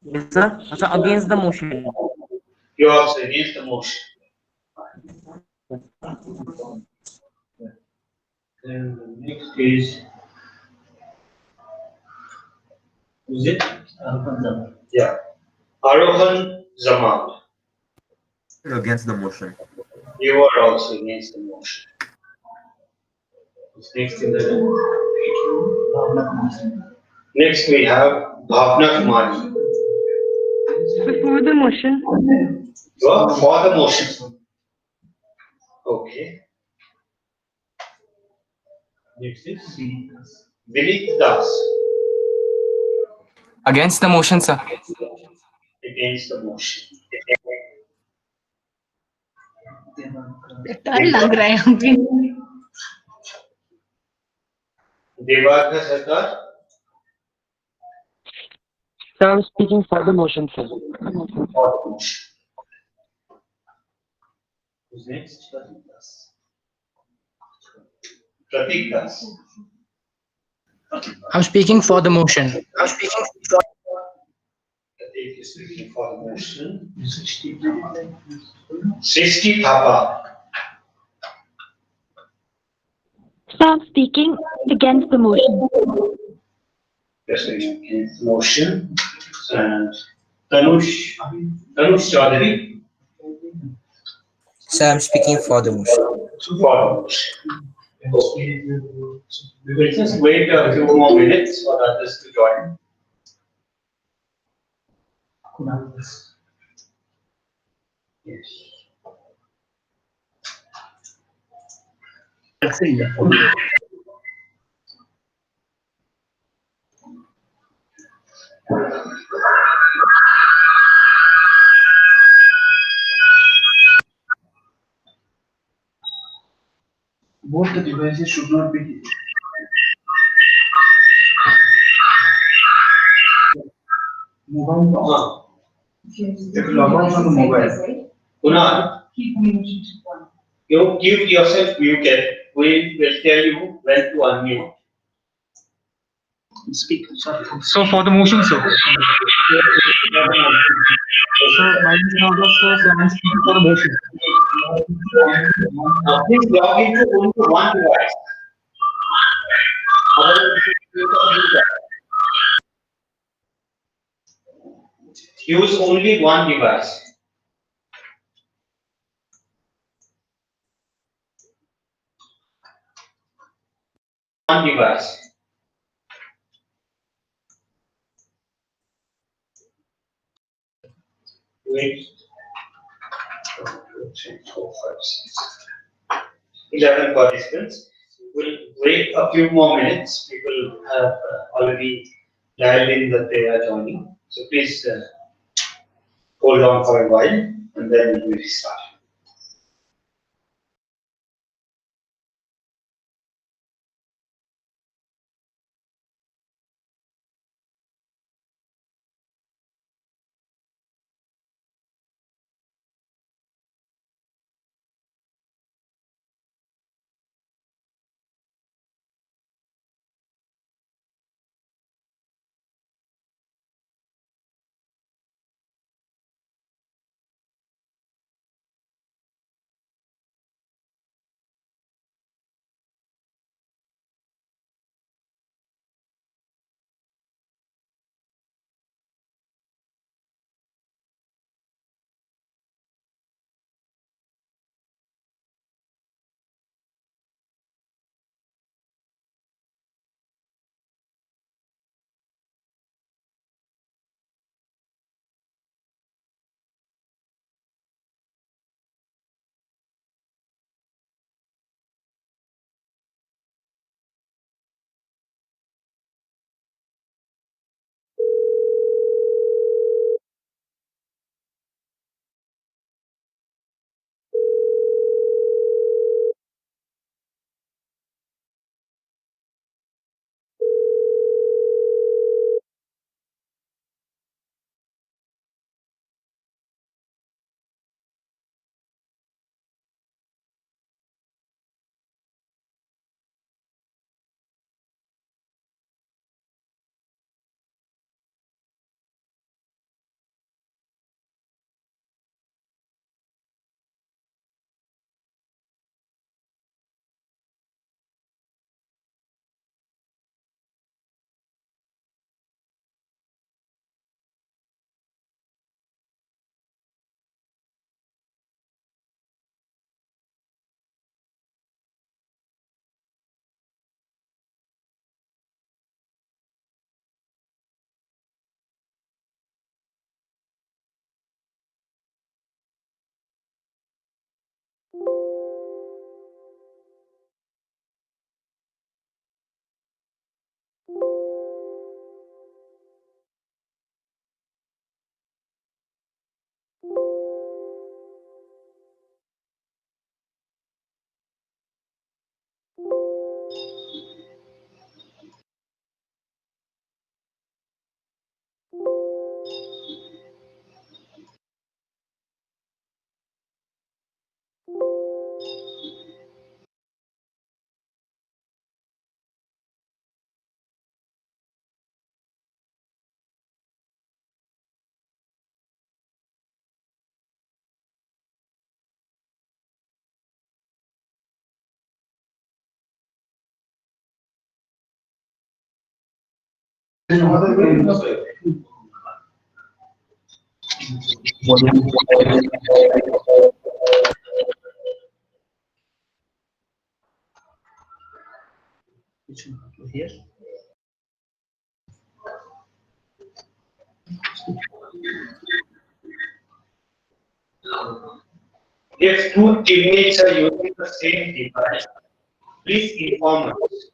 Yes, sir. So against the motion. You are also against the motion. Then the next is it? Yeah. Arohan Zaman. Against the motion. You are also against the motion. What's next in the next we have Bhavna Kumari. Before the motion. You are for the motion. Okay. Next is Vinit Das Against the motion, sir. against the motion. डर लग रहा है यहाँ पे Devarka Sarkar So I'm speaking for the motion, sir. for the motion. Who's next? Pratik Das. I'm speaking for the motion. Pratik is speaking for the motion. Srishti Thapa. So I'm speaking against the motion. Yes, against the motion. And Tanush Chaudhary So I'm speaking for the motion. for the motion. Okay. We will just wait a few more minutes for others to join. Yes. Both the devices should not be mobile. If you log out from the mobile, Kunal, you keep yourself muted. We will tell you when to unmute. speak. Sorry. So for the motion, sir. So my name is Nagas, sir. So I'm speaking for the motion. Now please log into only one device. Otherwise, you can do that. Use only one device. One device. Wait. 1, 2, 3, 4, 5, 6, 11 participants. We'll wait a few more minutes. People have already dialed in that they are joining. So please hold on for a while and then we will start. Which one? Here. If two teammates are using the same device, please inform us.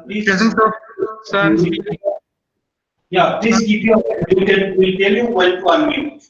Please. Present, sir. Sir, I'm speaking. Yeah, please keep your muted. We'll tell you when to unmute.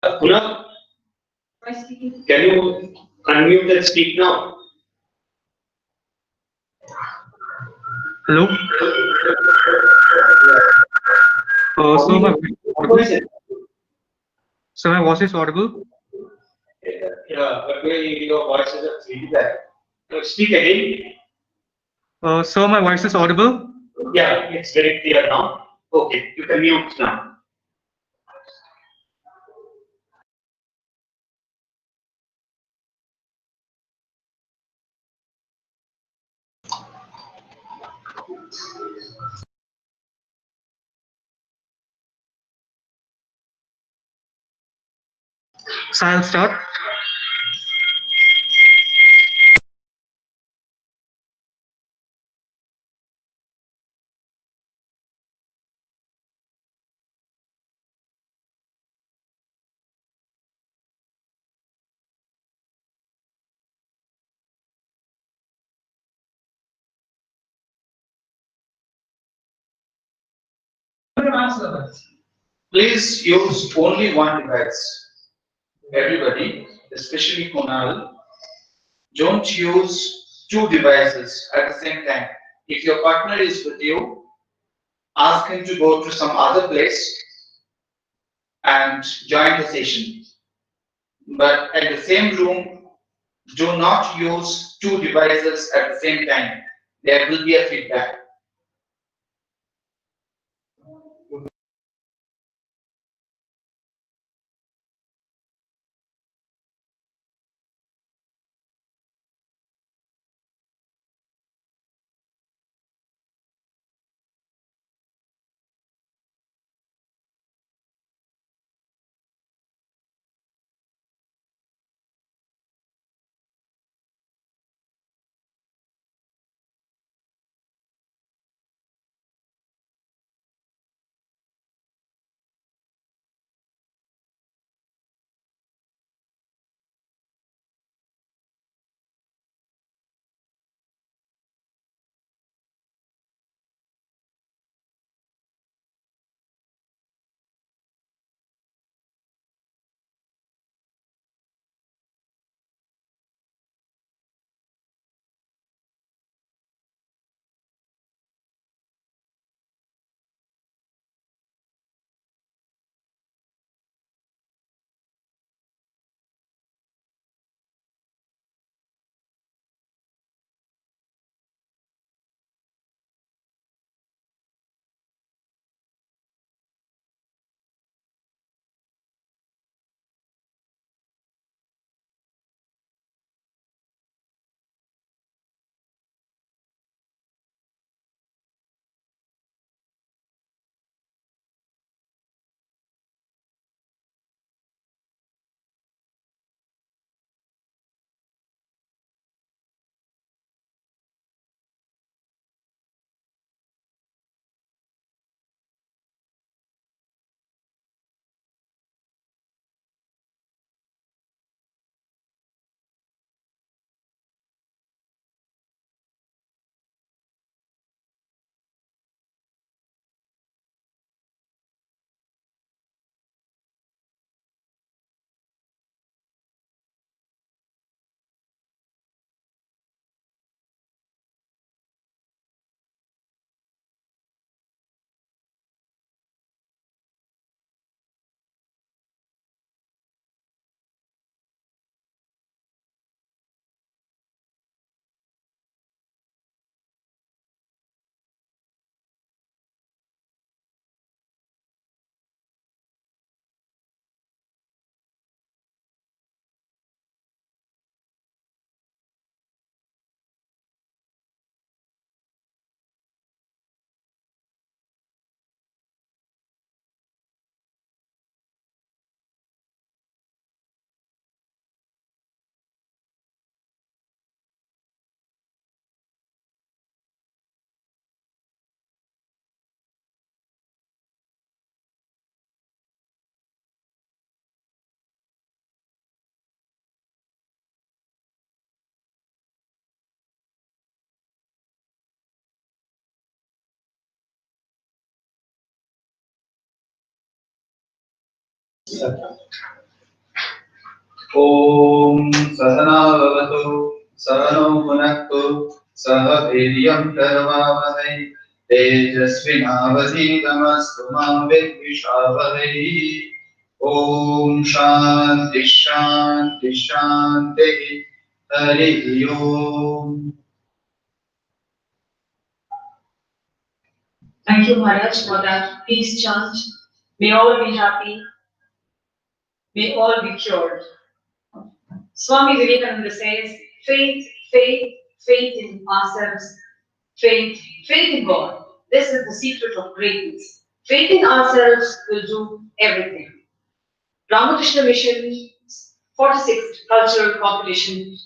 Kunal, can you unmute and speak now? Hello. So my What is it? voice is audible. Yeah, but your voice is a feedback. Speak again. So my voice is audible. Yeah, it's very clear now. Okay, you can mute now. So I'll start. Please use only one device. Everybody, especially Kunal, don't use two devices at the same time. If your partner is with you, ask him to go to some other place and join the session. But at the same room, do not use two devices at the same time. There will be a feedback. ॐ सहना भवतु सहनौ भुनक्तु सह वीर्यं करवावहै तेजस्विनावधीतमस्तु मा विद्विषावहै ॐ शान्ति शान्ति शान्तिः हरिः ओम्. Thank you, Maharaj, for that peace chant. May all be happy. May all be cured. Swami Vivekananda says, faith, faith, faith in ourselves. Faith, faith in God. This is the secret of greatness. Faith in ourselves will do everything. Ramakrishna Mission's 46th cultural competition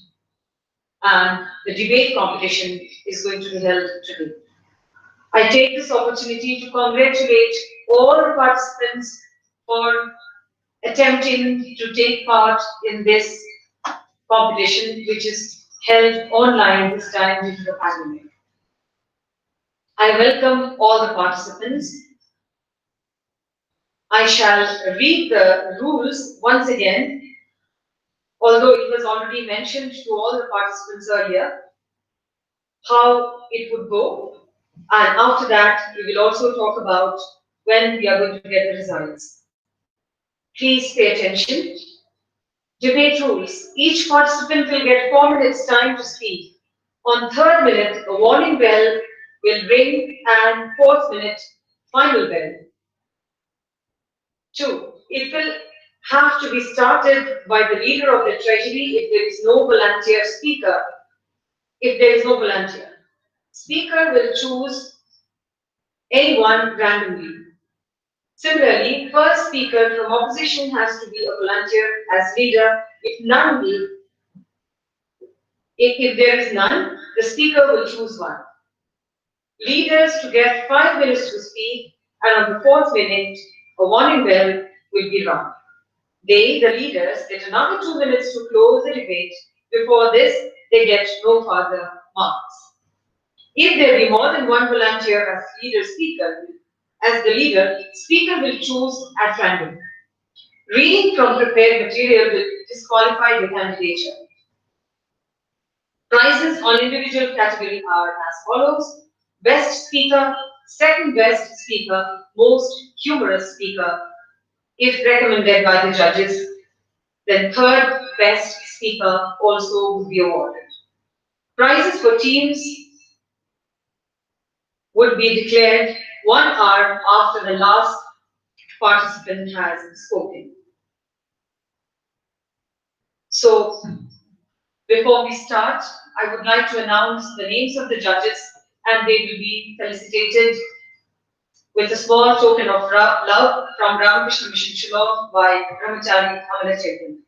and the debate competition is going to be held today. I take this opportunity to congratulate all the participants for attempting to take part in this competition, which is held online this time due to the pandemic. I welcome all the participants. I shall read the rules once again, although it was already mentioned to all the participants earlier, how it would go. And after that, we will also talk about when we are going to get the results. Please pay attention. Debate rules. Each participant will get 4 minutes time to speak. On 3rd minute, a warning bell will ring and 4th minute, final bell. 2. It will have to be started by the leader of the treasury if there is no volunteer speaker. If there is no volunteer. Speaker will choose anyone randomly. Similarly, first speaker from opposition has to be a volunteer as leader. If there is none, the speaker will choose one. Leaders to get 5 minutes to speak, and on the 4th minute, a warning bell will be rung. They, the leaders, get another 2 minutes to close the debate. Before this, they get no further marks. If there be more than one volunteer as the leader, speaker will choose at random. Reading from prepared material will disqualify the candidature. Prizes on individual category are as follows: best speaker, second best speaker, most humorous speaker, if recommended by the judges, then third best speaker also would be awarded. Prizes for teams would be declared 1 hour after the last participant has spoken. So, before we start, I would like to announce the names of the judges, and they will be felicitated with a small token of love from Ramakrishna Mission Shillong by Brahmachari Amala Chaitanya.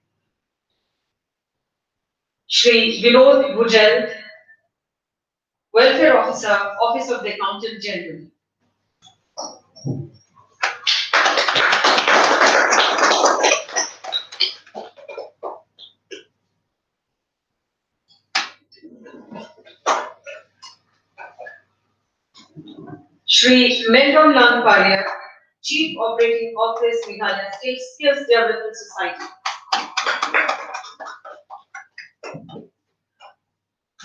Shri Vinod Bujel, Welfare Officer, Office of the Accountant General. Shri Mendon Langparia, Chief Operating Office, Meghalaya State Skills Development Society.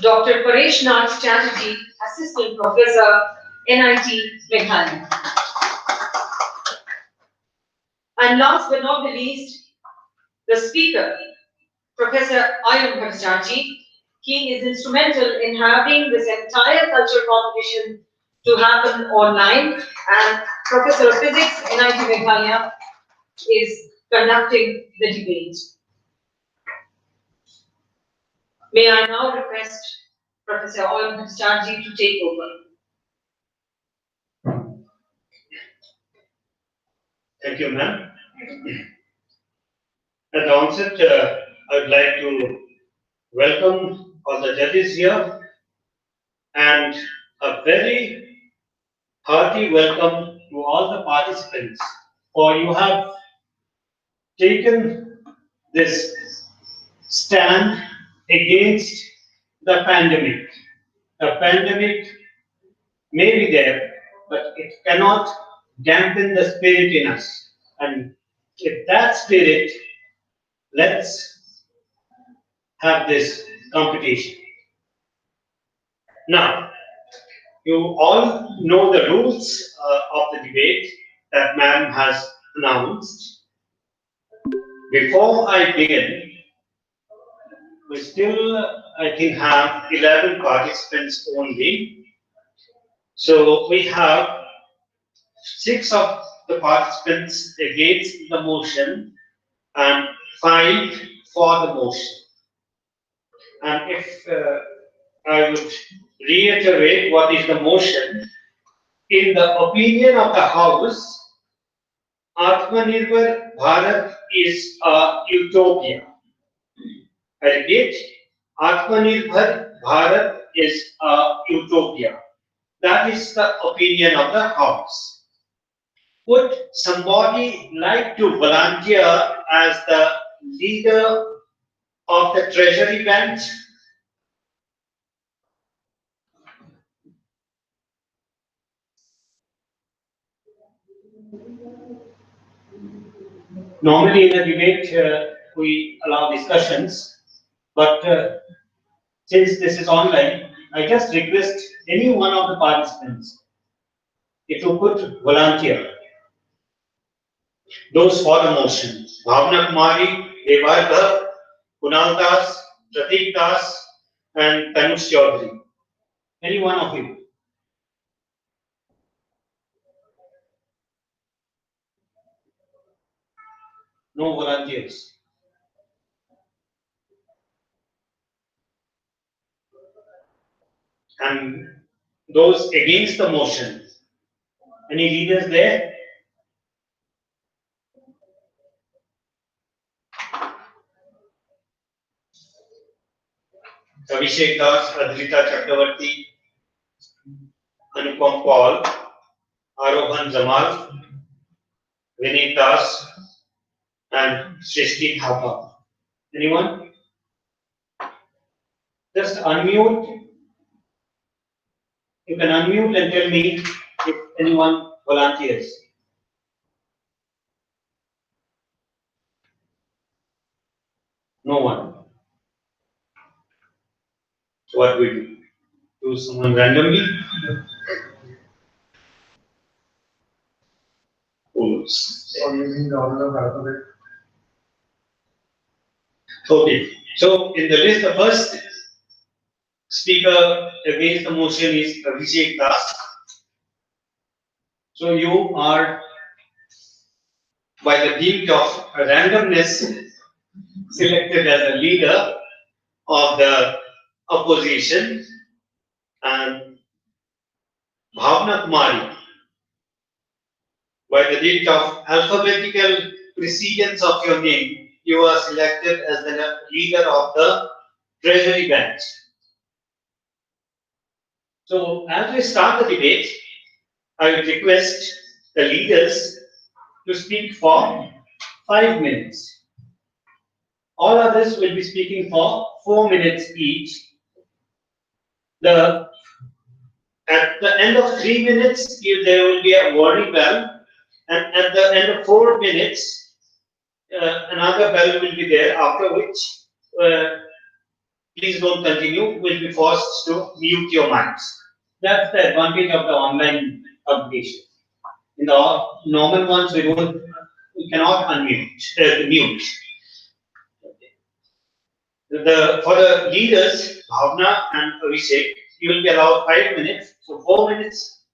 Dr. Paresh Nath Chatterjee, Assistant Professor, NIT, Meghalaya. And last but not the least, the speaker, Professor Ayam Bhattacharjee. He is instrumental in having this entire culture competition to happen online, and Professor of Physics, NIT Meghalaya, is conducting the debate. May I now request Professor Ayam Bhattacharjee to take over. Thank you, ma'am. At the onset, I would like to welcome all the judges here and a very hearty welcome to all the participants, for you have taken this stand against the pandemic. The pandemic may be there, but it cannot dampen the spirit in us. And With that spirit, let's have this competition. Now, you all know the rules of the debate that ma'am has announced. Before I begin, we still, I think, have 11 participants only. So we have 6 of the participants against the motion and 5 for the motion. And if I would reiterate what is the motion, in the opinion of the House, Atmanirbhar Bharat is a utopia. I repeat, Atmanirbhar Bharat is a utopia. That is the opinion of the House. Would somebody like to volunteer as the leader of the Treasury bench? Normally in a debate, we allow discussions, but since this is online, I just request any one of the participants if you could volunteer. Those for the motion: Bhavna Kumari, Devar Garg, Kunal Das, Pratik Das, and Tanush Chaudhary. Any one of you? No volunteers. And those against the motion, any leaders there? Abhishek Das, Adrita Chakravarti, Anupam Paul, Arohan Jamal, Vinit Das, and Srishti Thapa. Anyone? Just unmute. You can unmute and tell me if anyone volunteers. No one. So what we do? Choose someone randomly. Oops. Okay. So in the list, the first speaker against the motion is Abhishek Das. So you are, by the dint of randomness, selected as a leader of the opposition, and Bhavna Kumari, by the dint of alphabetical precedence of your name, you are selected as the leader of the Treasury bench. So as we start the debate, I would request the leaders to speak for 5 minutes. All others will be speaking for 4 minutes each. At the end of 3 minutes, there will be a warning bell, and at the end of 4 minutes, another bell will be there, after which, please don't continue, will be forced to mute your mics. That's the advantage of the online publication. In the normal ones, we cannot unmute, mute. For the leaders, Bhavna and Abhishek, you will be allowed 5 minutes, so 4 minutes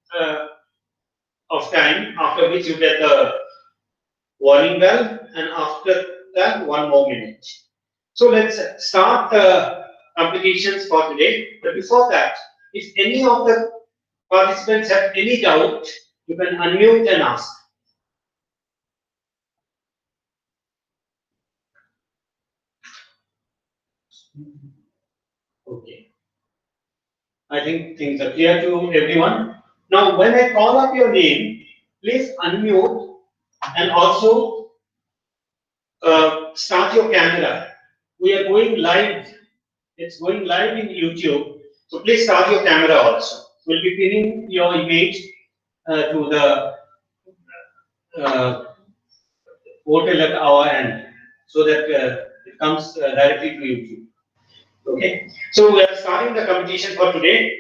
of time, after which you get the warning bell, and after that 1 more minute. So let's start the competitions for today. But before that, if any of the participants have any doubt, you can unmute and ask. Okay. I think things are clear to everyone. Now, when I call up your name, please unmute and also start your camera. We are going live. It's going live in YouTube. So please start your camera also. We'll be pinning your image to the portal at our end so that it comes directly to YouTube. Okay, so we are starting the competition for today.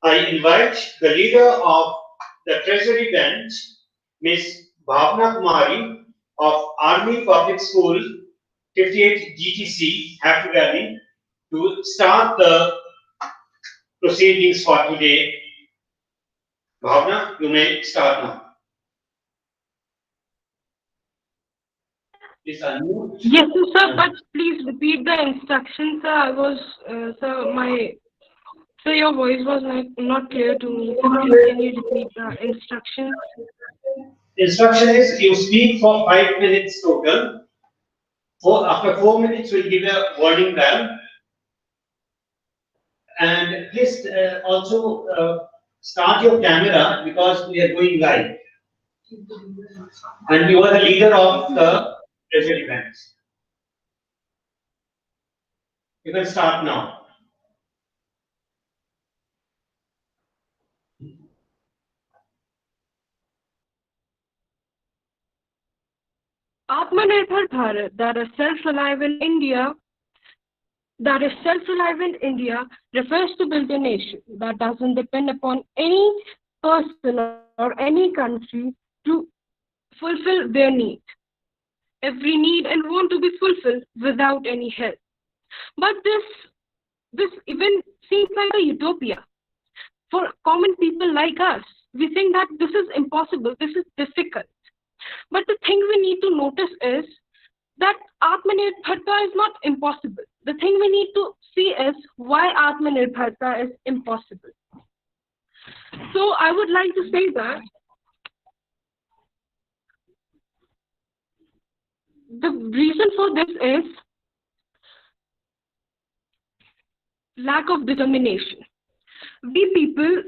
I invite the leader of the Treasury Bench, Ms. Bhavna Kumari of Army Public School, 58 GTC, Happy Valley, to start the proceedings for today. Bhavna, you may start now. Please unmute. Yes, sir, but please repeat the instructions, sir. Sir, your voice was not clear to me. So please, can you repeat the instructions? Instruction is you speak for 5 minutes total. After 4 minutes, we'll give a warning bell. And please also start your camera because we are going live. And you are the leader of the Treasury Bench. You can start now. Atmanirbhar Bharat, that is self-reliant India, refers to build a nation that doesn't depend upon any person or any country to fulfill their need. Every need and want to be fulfilled without any help. But this even seems like a utopia. For common people like us, we think that this is impossible, this is difficult. But the thing we need to notice is that Atmanirbharta is not impossible. The thing we need to see is why Atmanirbharta is impossible. So I would like to say that the reason for this is lack of determination. We people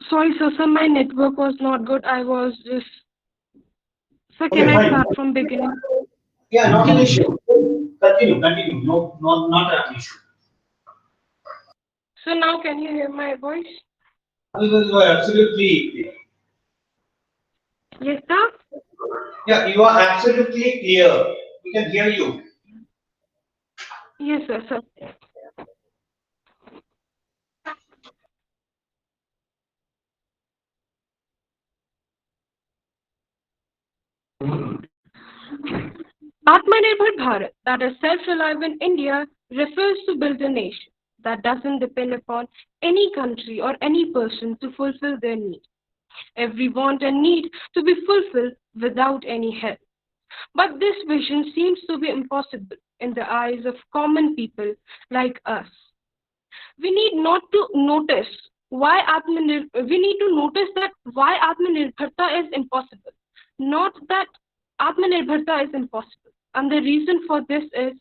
Sorry, sir, my network was not good. I was just. Sir, can I start from beginning? Yeah, not an issue. Continue. No, not an issue. So now can you hear my voice? You are absolutely clear. Yes, sir? Yeah, you are absolutely clear. We can hear you. Yes, sir. Atmanirbhar Bharat, that is self-reliant India, refers to build a nation that doesn't depend upon any country or any person to fulfill their need. Every want and need to be fulfilled without any help. But this vision seems to be impossible in the eyes of common people like us. We need not to notice why we need to notice that why Atmanirbharta is impossible, not that Atmanirbharta is impossible. And the reason for this is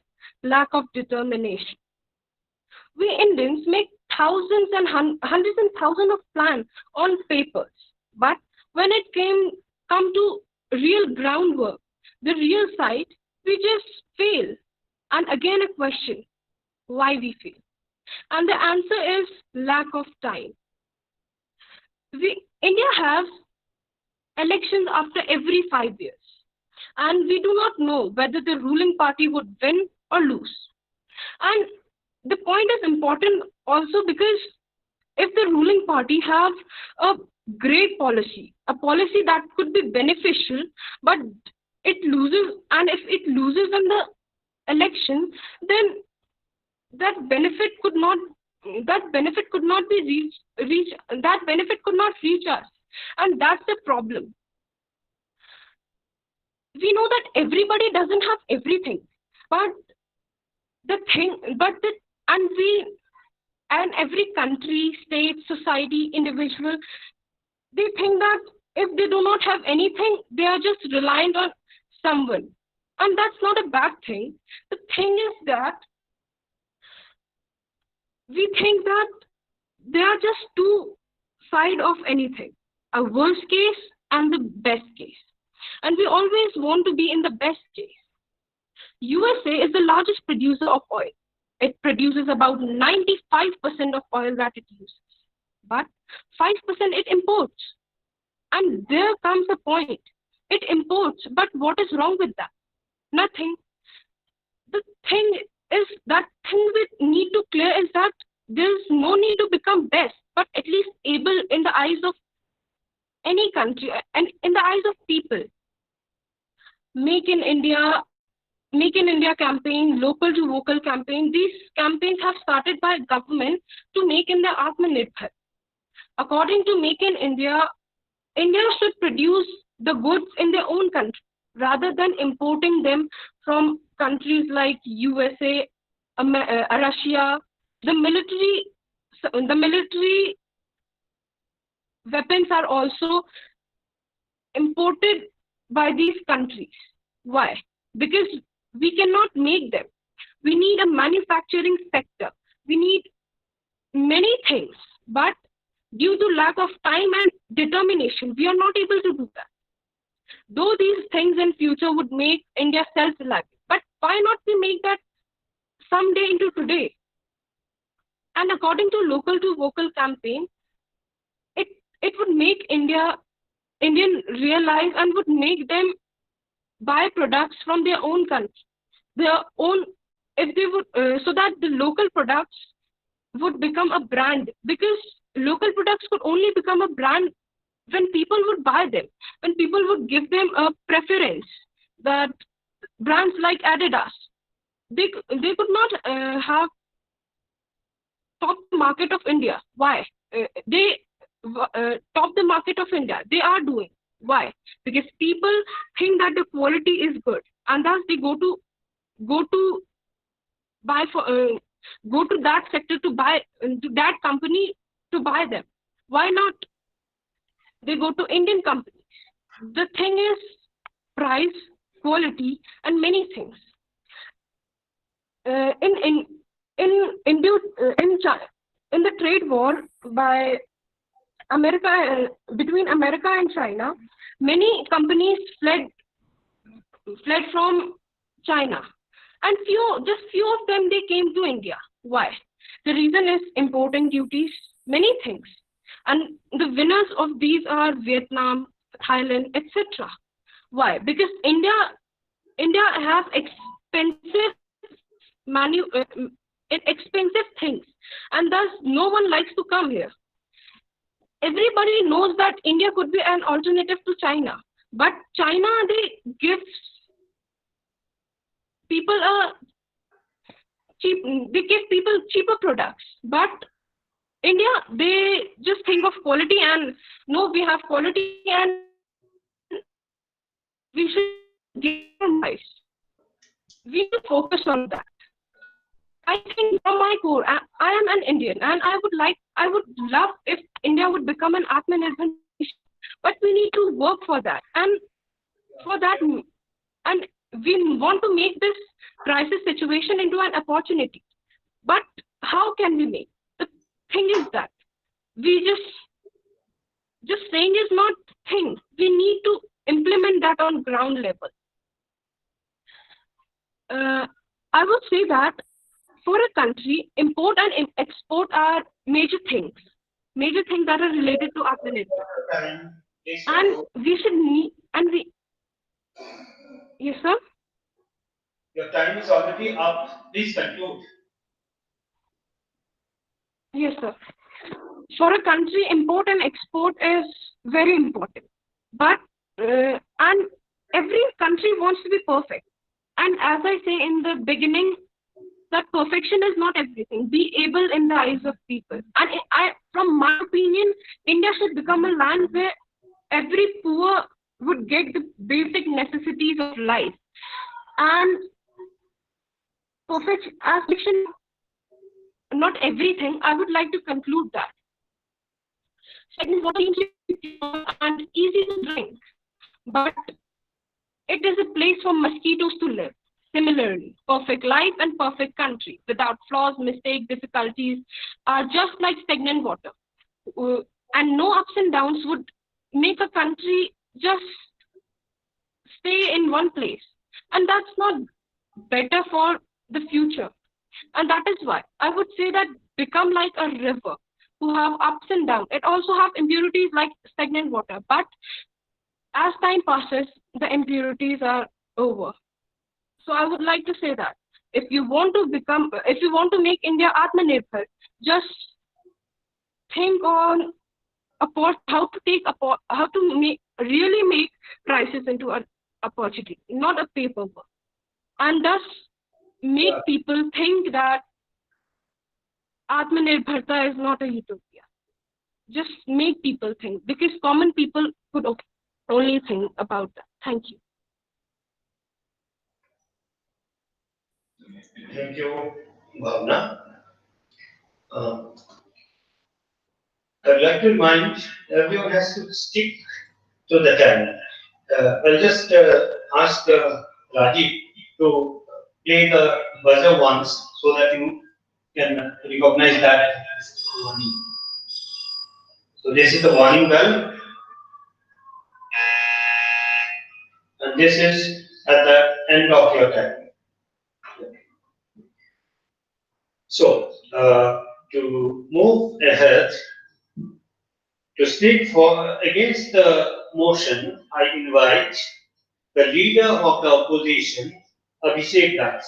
lack of determination. We Indians make thousands and hundreds and thousands of plans on papers, but when it come to real groundwork, the real side, we just fail. And again a question, why we fail? And the answer is lack of time. India has elections after every 5 years. And we do not know whether the ruling party would win or lose. And the point is important also because if the ruling party have a great policy, a policy that could be beneficial, but it loses, and if it loses in the election, then that benefit could not reach us. And that's the problem. We know that everybody doesn't have everything, but every country, state, society, individual, they think that if they do not have anything, they are just reliant on someone. And that's not a bad thing. The thing is that we think that there are just two sides of anything, a worst case and the best case. and we always want to be in the best case. USA is the largest producer of oil. It produces about 95% of oil that it uses, but 5% it imports. And there comes a point. It imports, but what is wrong with that? Nothing. The thing is, that thing we need to clear is that there's no need to become best, but at least able in the eyes of any country and in the eyes of people. Make in India campaign, local to vocal campaign. These campaigns have started by government to make India Atmanirbhar. According to Make in India, India should produce the goods in their own country rather than importing them from countries like USA, Russia. The military weapons are also imported by these countries. Why? Because we cannot make them. We need a manufacturing sector. We need many things, but due to lack of time and determination, we are not able to do that. Though these things in future would make India self-reliant, but why not we make that someday into today? And according to local to vocal campaign, it would make Indian realize and would make them buy products from their own country, their own, if they would, so that the local products would become a brand, because local products could only become a brand when people would buy them, when people would give them a preference. That brands like Adidas, they could not have top the market of India. Why? They top the market of India. They are doing. Why? Because people think that the quality is good, and thus they go to buy for go to that sector to buy to that company to buy them. Why not? They go to Indian companies. The thing is price, quality, and many things. In the trade war by America between America and China, many companies fled from China, and few of them they came to India. Why? The reason is importing duties, many things, and the winners of these are Vietnam, Thailand, etc. Why? Because India has expensive things, and thus no one likes to come here. Everybody knows that India could be an alternative to China, but China, they give people cheaper products, but India, they just think of quality, and no, we have quality and we should give them price. We need to focus on that. I think from my core, I am an Indian, and I would love if India would become an Atmanirbhar nation. But we need to work for that, and we want to make this crisis situation into an opportunity. But how can we make? The thing is that we just saying is not thing. We need to implement that on ground level. I would say that for a country, import and export are major things that are related to Atmanirbhar. And we should need, and we, yes sir? Your time is already up. Please conclude. Yes sir. For a country, import and export is very important. But, and every country wants to be perfect. And as I say in the beginning, that perfection is not everything. Be able in the eyes of people. And from my opinion, India should become a land where every poor would get the basic necessities of life. And perfection, not everything. I would like to conclude that. Second, water is and easy to drink, but it is a place for mosquitoes to live. Similarly, perfect life and perfect country without flaws, mistakes, difficulties are just like stagnant water. And no ups and downs would make a country just stay in one place. And that's not better for the future. And that is why I would say that become like a river who have ups and downs. It also have impurities like stagnant water. But as time passes, the impurities are over. So I would like to say that if you want to make India Atmanirbhar, just think on how to really make crisis into an opportunity, not a paperwork, and thus make people think that Atmanirbharta is not a utopia. Just make people think, because common people could only think about that. Thank you. Thank you, Bhavna. I'd like to remind everyone has to stick to the time. I'll just ask Rajiv to play the buzzer once so that you can recognize that this is the warning. So this is the warning bell, and this is at the end of your time. So to move ahead, to speak against the motion, I invite the leader of the opposition, Abhishek Das.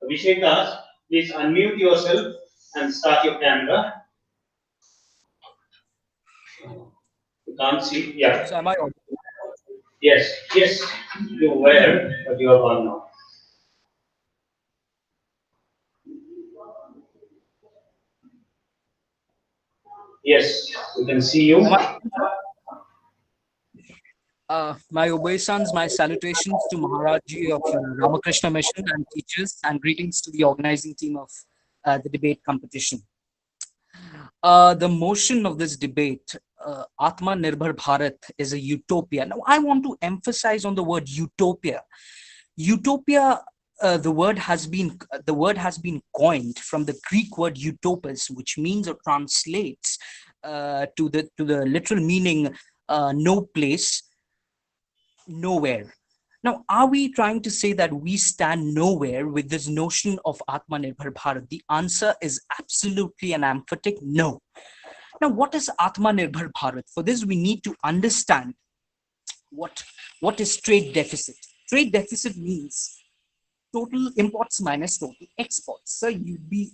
Abhishek Das, please unmute yourself and start your camera. You can't see. Yeah. So am I audible? Yes. You were, but you are gone now. Yes, we can see you. My obeisance, my salutations to Maharaji of Ramakrishna Mission and teachers, and greetings to the organizing team of the debate competition. The motion of this debate, Atmanirbhar Bharat, is a utopia. Now, I want to emphasize on the word utopia. Utopia, the word has been coined from the Greek word utopos, which means or translates to the literal meaning no place, nowhere. Now, are we trying to say that we stand nowhere with this notion of Atmanirbhar Bharat? The answer is absolutely and emphatic no. Now, what is Atmanirbhar Bharat? For this, we need to understand what is trade deficit. Trade deficit means total imports minus total exports. So you'd be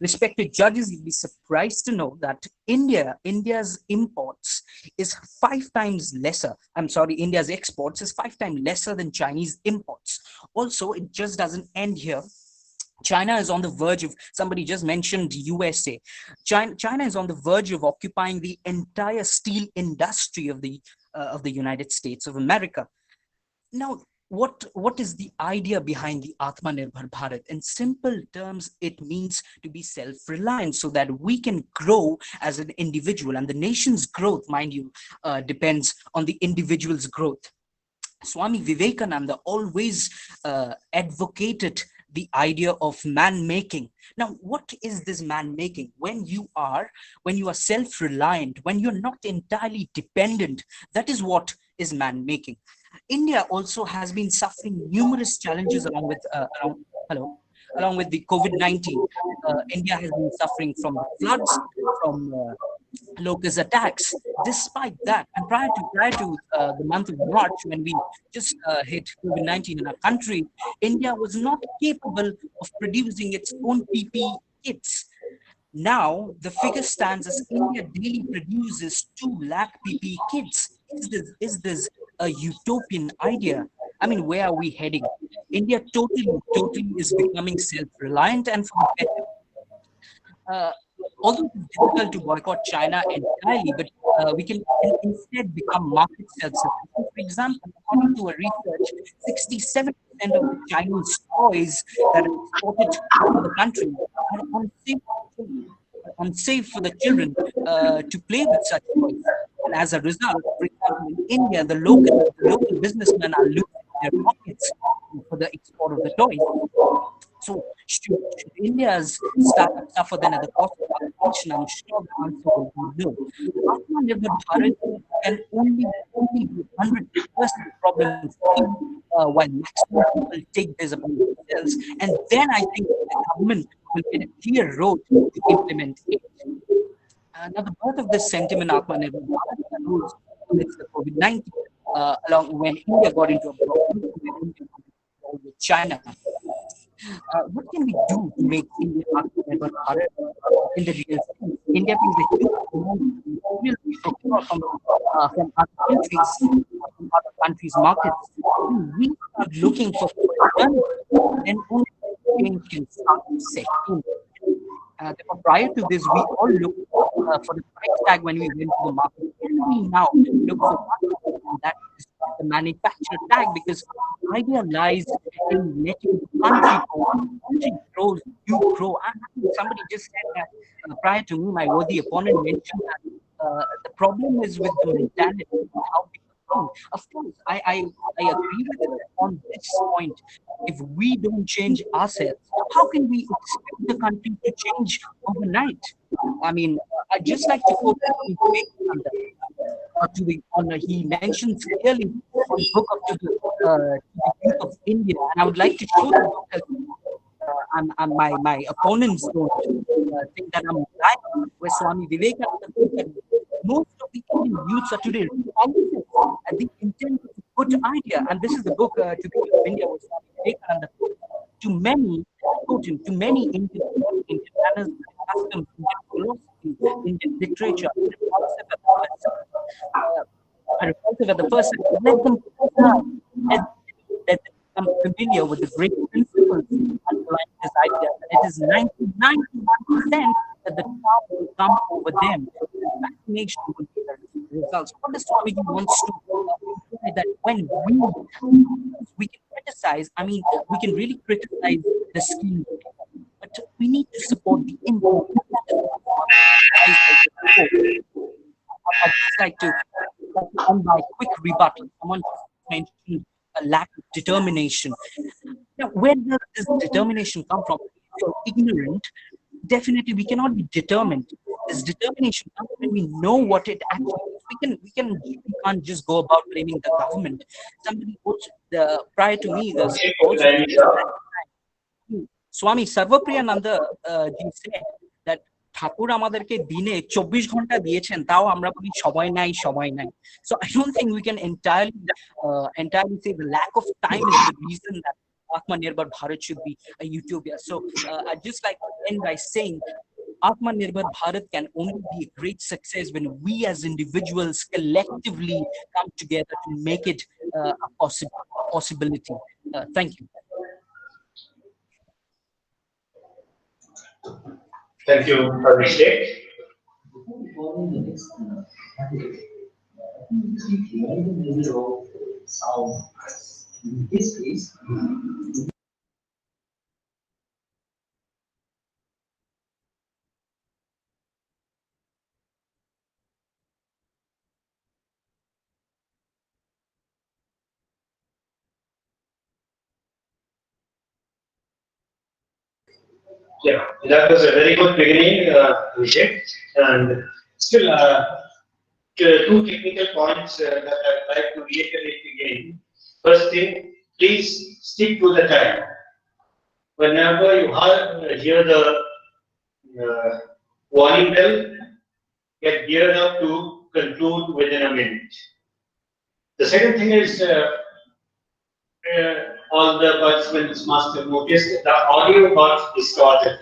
respected judges, you'd be surprised to know that India's imports is 5 times lesser. India's exports is 5 times lesser than Chinese imports. Also, it just doesn't end here. China is on the verge of, somebody just mentioned USA. China is on the verge of occupying the entire steel industry of the United States of America. Now, what is the idea behind the Atmanirbhar Bharat? In simple terms, it means to be self-reliant so that we can grow as an individual, and the nation's growth, mind you, depends on the individual's growth. Swami Vivekananda always advocated the idea of man-making. Now, what is this man-making? When you are self-reliant, when you're not entirely dependent, that is what is man-making. India also has been suffering numerous challenges along with the COVID-19. India has been suffering from floods, from locust attacks. Despite that, and prior to the month of March, when we just hit COVID-19 in our country, India was not capable of producing its own PPE kits. Now, the figure stands as India daily produces 2 lakh PPE kits. Is this a utopian idea? I mean, where are we heading? India totally is becoming self-reliant and for the better. Although it's difficult to boycott China entirely, but we can instead become market self-sufficient. For example, according to a research, 67% of the Chinese toys that are exported to the country are unsafe for the children to play with such toys. And as a result, for example, in India, the local businessmen are losing their pockets for the export of the toys. So, should India's startups suffer then at the cost of our nation? I'm sure the answer will be no. Atmanirbhar Bharat can only be 100% problem while maximum people take this upon themselves. And then I think the government will get a clear road to implement it. Now, the birth of this sentiment, Atmanirbhar Bharat, arose amidst the COVID-19, along when India got into a problem with China. What can we do to make India Atmanirbhar Bharat in the real sense? India being the huge amount of material we procure from other countries' markets. We are looking for alternatives, then only change can start to set in. Therefore, prior to this, we all looked for the price tag when we went to the market. And we now look for one, and that is the manufacturer tag, because the idea lies in letting the country grow. Country grows, you grow. Somebody just said that prior to me, my worthy opponent mentioned that the problem is with the mentality, how we grow. Of course, I agree with it on this point. If we don't change ourselves, how can we expect the country to change overnight? I mean, I'd just like to quote he mentions clearly on the book of to the youth of India, and I would like to show the book as my opponents don't think that I'm lying, where Swami Vivekananda said that most of the Indian youths are today responsible and the intent is a good idea. And this is the book to the youth of India, where Swami Vivekananda to many, quote him, to many Indian manners, customs, Indian philosophy, Indian literature, repulsive at the first sight, let them become familiar with the great principles underlying this idea. It is 91% that the power will come over them. Vaccination will be the results. What the Swamiji wants to imply that when we can criticize, I mean, we can really criticize the scheme, but we need to support the input. I'd just like to end by a quick rebuttal. Someone mentioned a lack of determination. Now, where does this determination come from? If you're ignorant, definitely we cannot be determined. This determination comes when we know what it actually is. We can't just go about blaming the government. Somebody prior to me, Swami Sarvapriyananda ji said that ঠাকুর আমাদেরকে দিনে 24 ঘন্টা দিয়েছেন, তাও আমরা বলি সময় নাই. So I don't think we can entirely say the lack of time is the reason that Atmanirbhar Bharat should be a utopia. So I'd just like to end by saying Atmanirbhar Bharat can only be a great success when we as individuals collectively come together to make it a possibility. Thank you. Thank you, Abhishek. Yeah, that was a very good beginning, Abhishek. And still, two technical points that I'd like to reiterate again. First thing, please stick to the time. Whenever you hear the warning bell, get geared up to conclude within a minute. The second thing is, all the participants must have noticed the audio got distorted.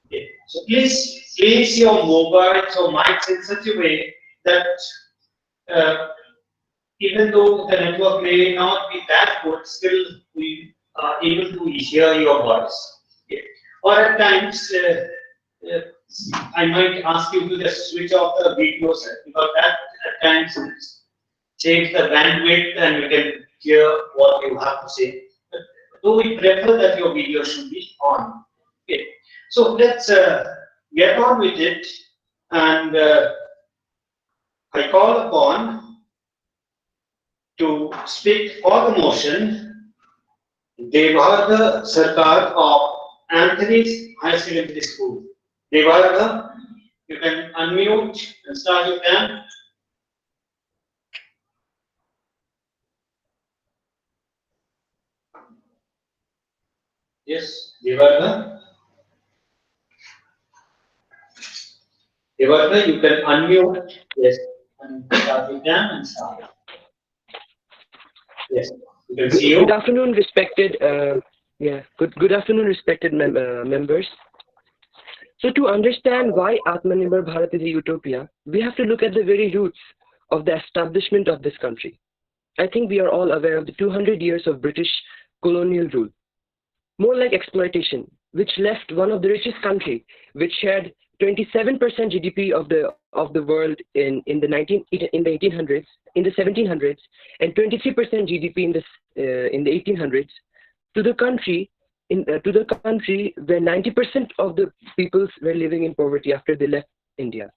Okay. So please place your mobiles or mics in such a way that even though the network may not be that good, still we are able to hear your voice. Okay. Or at times, I might ask you to just switch off the video set, because that at times saves the bandwidth and you can hear what you have to say. But though we prefer that your video should be on. Okay. So let's get on with it, and I call upon to speak for the motion Devarga Sarkar of Anthony's High Secondary School. Devarga, you can unmute and start your time. Yes, Devarga? Devarga, you can unmute. Yes, and start with them and start. Yes, we can see Good you. afternoon, respected. Good afternoon, respected members. So to understand why Atmanirbhar Bharat is a utopia, we have to look at the very roots of the establishment of this country. I think we are all aware of the 200 years of British colonial rule, more like exploitation, which left one of the richest country, which shared 27% GDP of the world in the 1800s, in the 1700s, and 23% GDP in the 1800s, to the country where 90% of the peoples were living in poverty after they left India.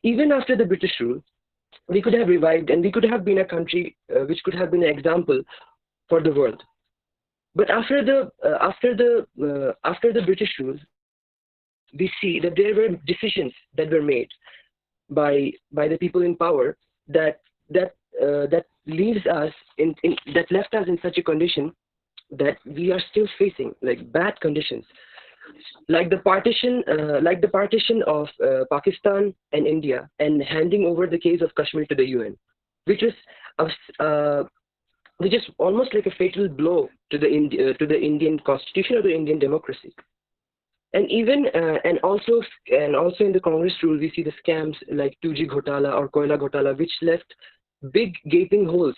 Even after the British rule, we could have revived and we could have been a country which could have been an example for the world. But after the British rule, we see that there were decisions that were made by the people in power that leaves us that left us in such a condition that we are still facing, like bad conditions, like the partition of Pakistan and India, and handing over the case of Kashmir to the UN, which was uh, which is almost like a fatal blow to the Indian constitution or the Indian democracy. And even and also in the Congress rule, we see the scams like 2G Ghotala or Koila Ghotala, which left big gaping holes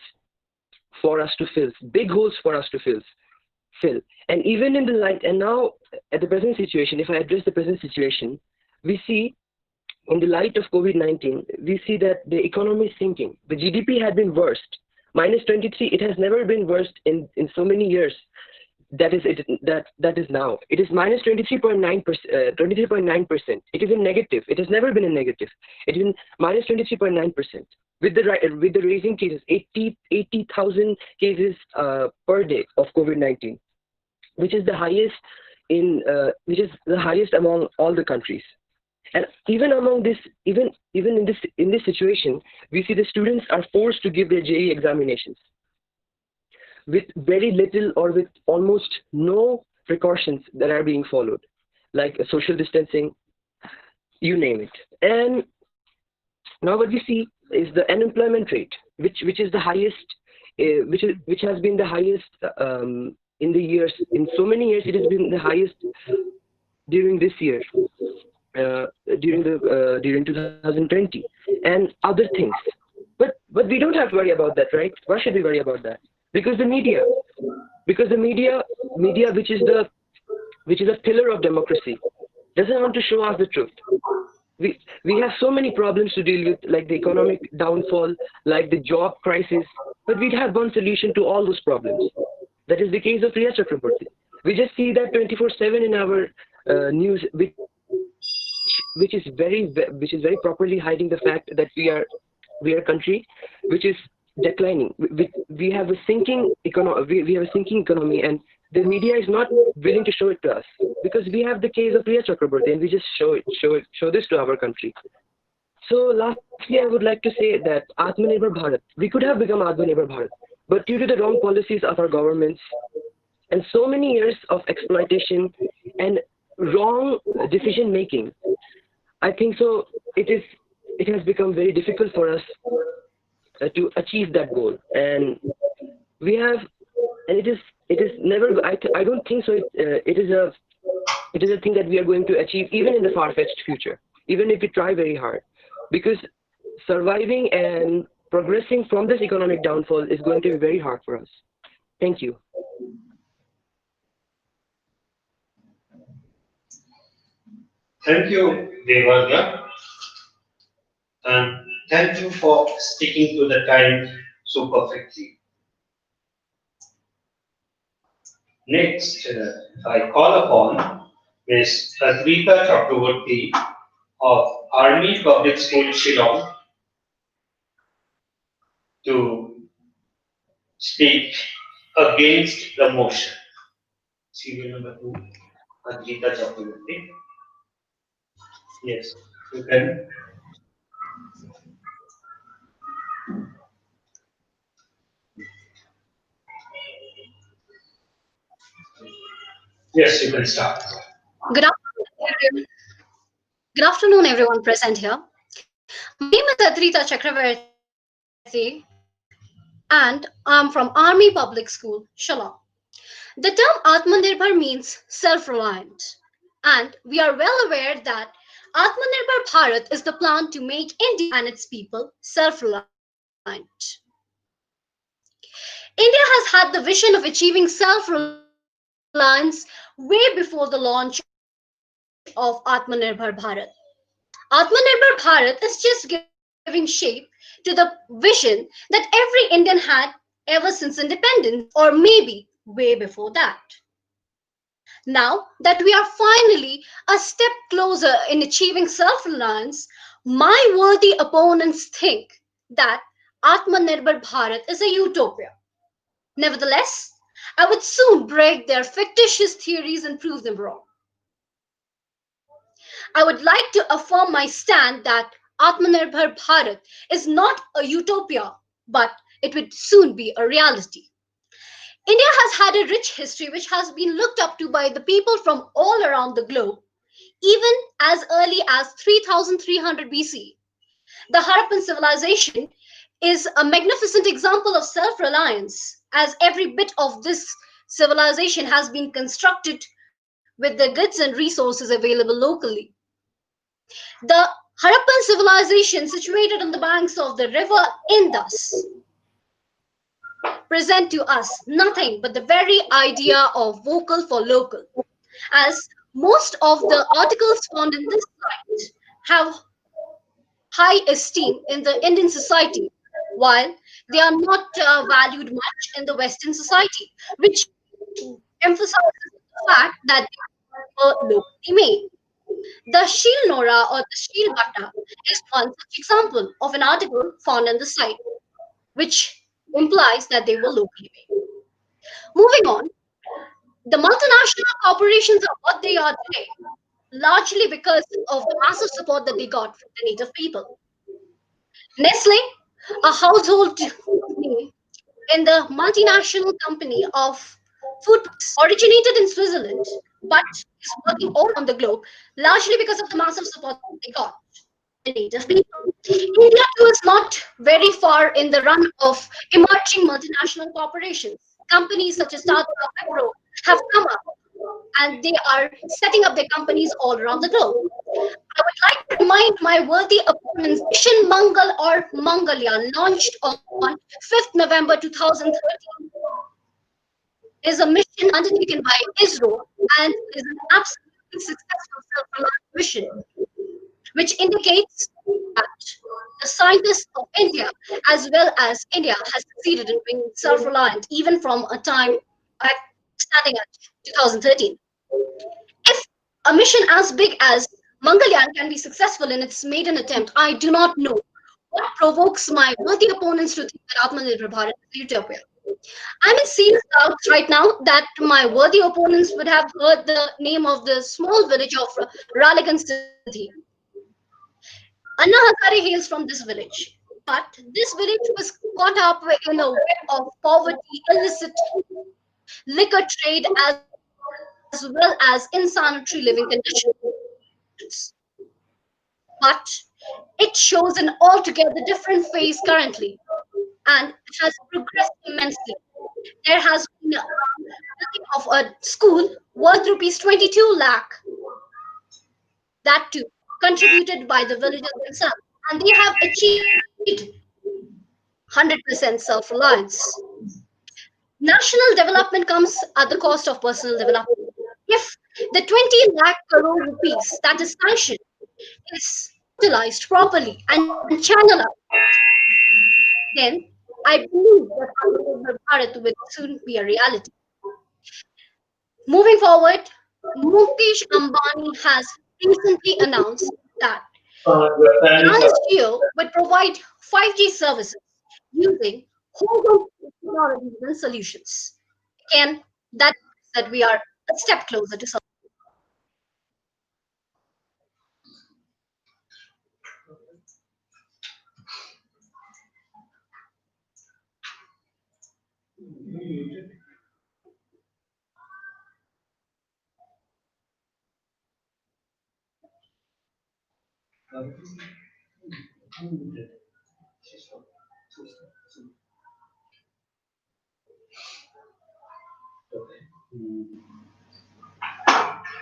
for us to fill, big holes for us to fill. And even in the light, and now at the present situation, if I address the present situation, we see in the light of COVID-19, we see that the economy is sinking. The GDP had been worst, minus 23. It has never been worst in so many years. That is now. It is minus 23.9%. 23.9%. It is in negative. It has never been in negative. It is in minus 23.9%. With the raising cases, 80,000 cases per day of COVID-19, which is the highest among all the countries. And even among this, even in this situation, we see the students are forced to give their JEE examinations with very little or with almost no precautions that are being followed, like social distancing, you name it. And now what we see is the unemployment rate, which is the highest, which has been the highest in the years. In so many years, it has been the highest during this year, during 2020, and other things. But we don't have to worry about that, right? Why should we worry about that? Because the media, which is a pillar of democracy, doesn't want to show us the truth. We have so many problems to deal with, like the economic downfall, like the job crisis, but we have one solution to all those problems. That is the case of Riya Chakraborty. We just see that 24/7 in our news, which is very properly hiding the fact that we are a country which is declining. We have a sinking economy. We have a sinking economy, and the media is not willing to show it to us because we have the case of Riya Chakraborty, and we just show this to our country. So lastly, I would like to say that Atmanirbhar Bharat, we could have become Atmanirbhar Bharat, but due to the wrong policies of our governments and so many years of exploitation and wrong decision making, I think so. It has become very difficult for us to achieve that goal, and we have, and it is never. I don't think so. It is a thing that we are going to achieve even in the far-fetched future, even if we try very hard, because surviving and progressing from this economic downfall is going to be very hard for us. Thank you. Thank you, Devarga. And thank you for sticking to the time so perfectly. Next, I call upon Ms. Adrita Chakraborty of Army Public School, Shillong, to speak against the motion. Serial number 2, Adrita Chakraborty. Yes, you can. Yes, you can start. Good afternoon, good afternoon, everyone present here. My name is Adrita Chakravarti, and I'm from Army Public School, Shillong. The term Atmanirbhar means self-reliant, and we are well aware that Atmanirbhar Bharat is the plan to make India and its people self-reliant. India has had the vision of achieving self-reliance way before the launch of Atmanirbhar Bharat. Atmanirbhar Bharat is just giving shape to the vision that every Indian had ever since independence, or maybe way before that. Now that we are finally a step closer in achieving self reliance, my worthy opponents think that Atmanirbhar Bharat is a utopia. Nevertheless, I would soon break their fictitious theories and prove them wrong. I would like to affirm my stand that Atmanirbhar Bharat is not a utopia, but it would soon be a reality. India has had a rich history which has been looked up to by the people from all around the globe, even as early as 3300 BC. The Harappan civilization is a magnificent example of self reliance, as every bit of this civilization has been constructed with the goods and resources available locally. The Harappan civilization, situated on the banks of the river Indus, present to us nothing but the very idea of vocal for local, as most of the articles found in this site have high esteem in the Indian society, while they are not valued much in the Western society, which emphasizes the fact that they were locally made. The Sheel Nora or the Sheel Bata is one such example of an article found on the site, which implies that they were locally made. Moving on, the multinational corporations are what they are today, largely because of the massive support that they got from the native people. Nestle, a household name in the multinational company of food products, originated in Switzerland, but is working all around the globe, largely because of the massive support that they got from the native people. India too is not very far in the run of emerging multinational corporations. Companies such as Tata, Wipro have come up and they are setting up their companies all around the globe. I would like to remind my worthy opponents Mission Mangal or Mangalyaan, launched on 5th November 2013, is a mission undertaken by ISRO and is an absolutely successful self-reliant mission, which indicates that the scientists of India as well as India has succeeded in being self-reliant even from a time at starting at 2013. If a mission as big as Mangalyaan can be successful in its maiden attempt, I do not know what provokes my worthy opponents to think that Atmanirbhar Bharat is a utopia. I'm in serious doubts right now that my worthy opponents would have heard the name of the small village of Ralegan City. Anna Hazare hails from this village, but this village was caught up in a web of poverty, illicit liquor trade, as well as insanitary living conditions. But it shows an altogether different phase currently, and it has progressed immensely. There has been a building of a school worth rupees 22 lakh, that too contributed by the villagers themselves, and they have achieved 100% self-reliance. National development comes at the cost of personal development. If the 20 lakh crore rupees that is sanctioned is utilized properly and channeled, then I believe that Atmanirbhar Bharat will soon be a reality. Moving forward, Mukesh Ambani has recently announced that Your time is Reliance up. Jio would provide 5G services using homegrown technologies and solutions. Again, that means that we are a step closer to solving.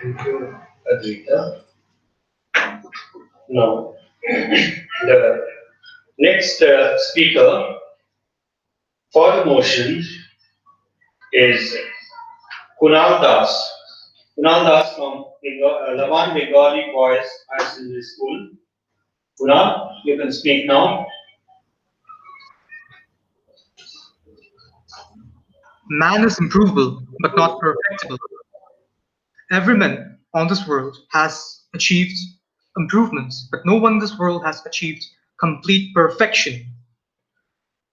Thank you, Adrita. Now, the next speaker for the motion is Kunal Das. Kunal Das from Lavan Bengali Boys Higher Secondary School. Kunal, you can speak now. Man is improvable, but not perfectible. Every man on this world has achieved improvements, but no one in this world has achieved complete perfection.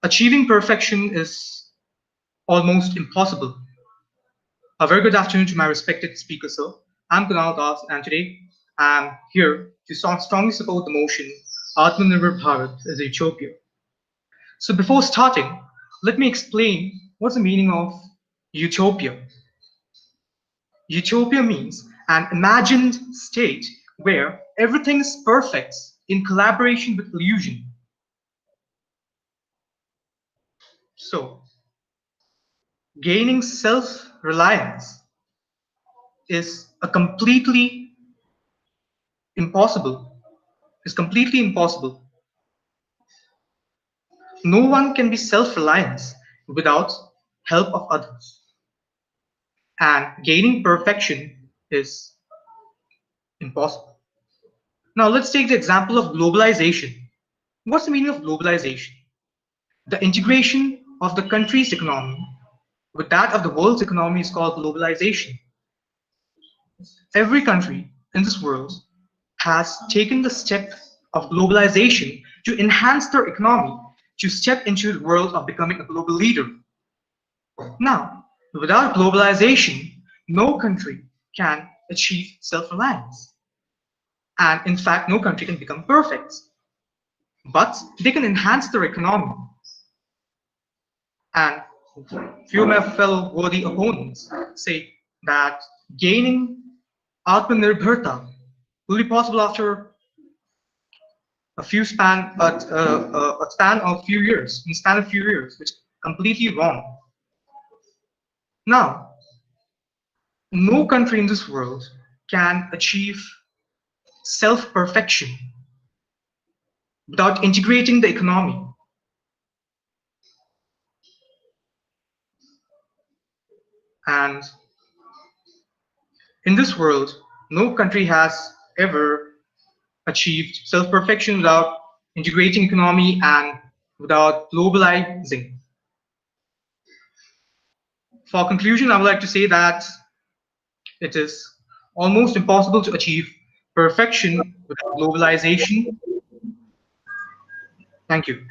Achieving perfection is almost impossible. A very good afternoon to my respected speaker, sir. I'm Kunal Das, and today I'm here to strongly support the motion Atmanirbhar Bharat is a utopia. So before starting, let me explain what's the meaning of utopia. Utopia means an imagined state where everything is perfect in collaboration with illusion. So, gaining self-reliance is completely impossible. No one can be self-reliant without help of others. And gaining perfection is impossible. Now let's take the example of globalization. What's the meaning of globalization? The integration of the country's economy with that of the world's economy is called globalization. Every country in this world has taken the step of globalization to enhance their economy, to step into the world of becoming a global leader. Now, without globalization, no country can achieve self-reliance. And in fact, no country can become perfect. But they can enhance their economy. And few of my fellow worthy opponents say that gaining Atmanirbharta will be possible after a span of few years, which is completely wrong. Now, no country in this world can achieve self-perfection without integrating the economy. And in this world, no country has ever achieved self-perfection without integrating economy and without globalizing. For conclusion, I would like to say that it is almost impossible to achieve perfection without globalization. Thank you.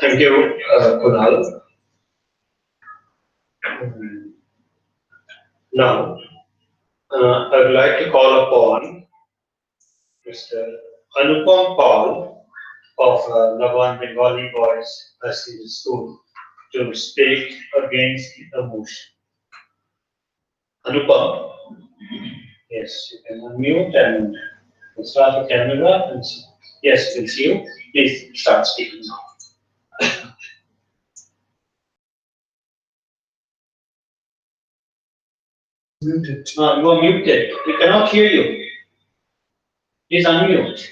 Thank you, Kunal. Now, I would like to call upon Mr. Anupam Paul of Lavan Bengali Boys Higher Secondary School to speak against the motion. Anupam, yes, you can unmute and start the camera. And yes, we can see you. Please start speaking now. Muted. You are muted. We cannot hear you. Please unmute.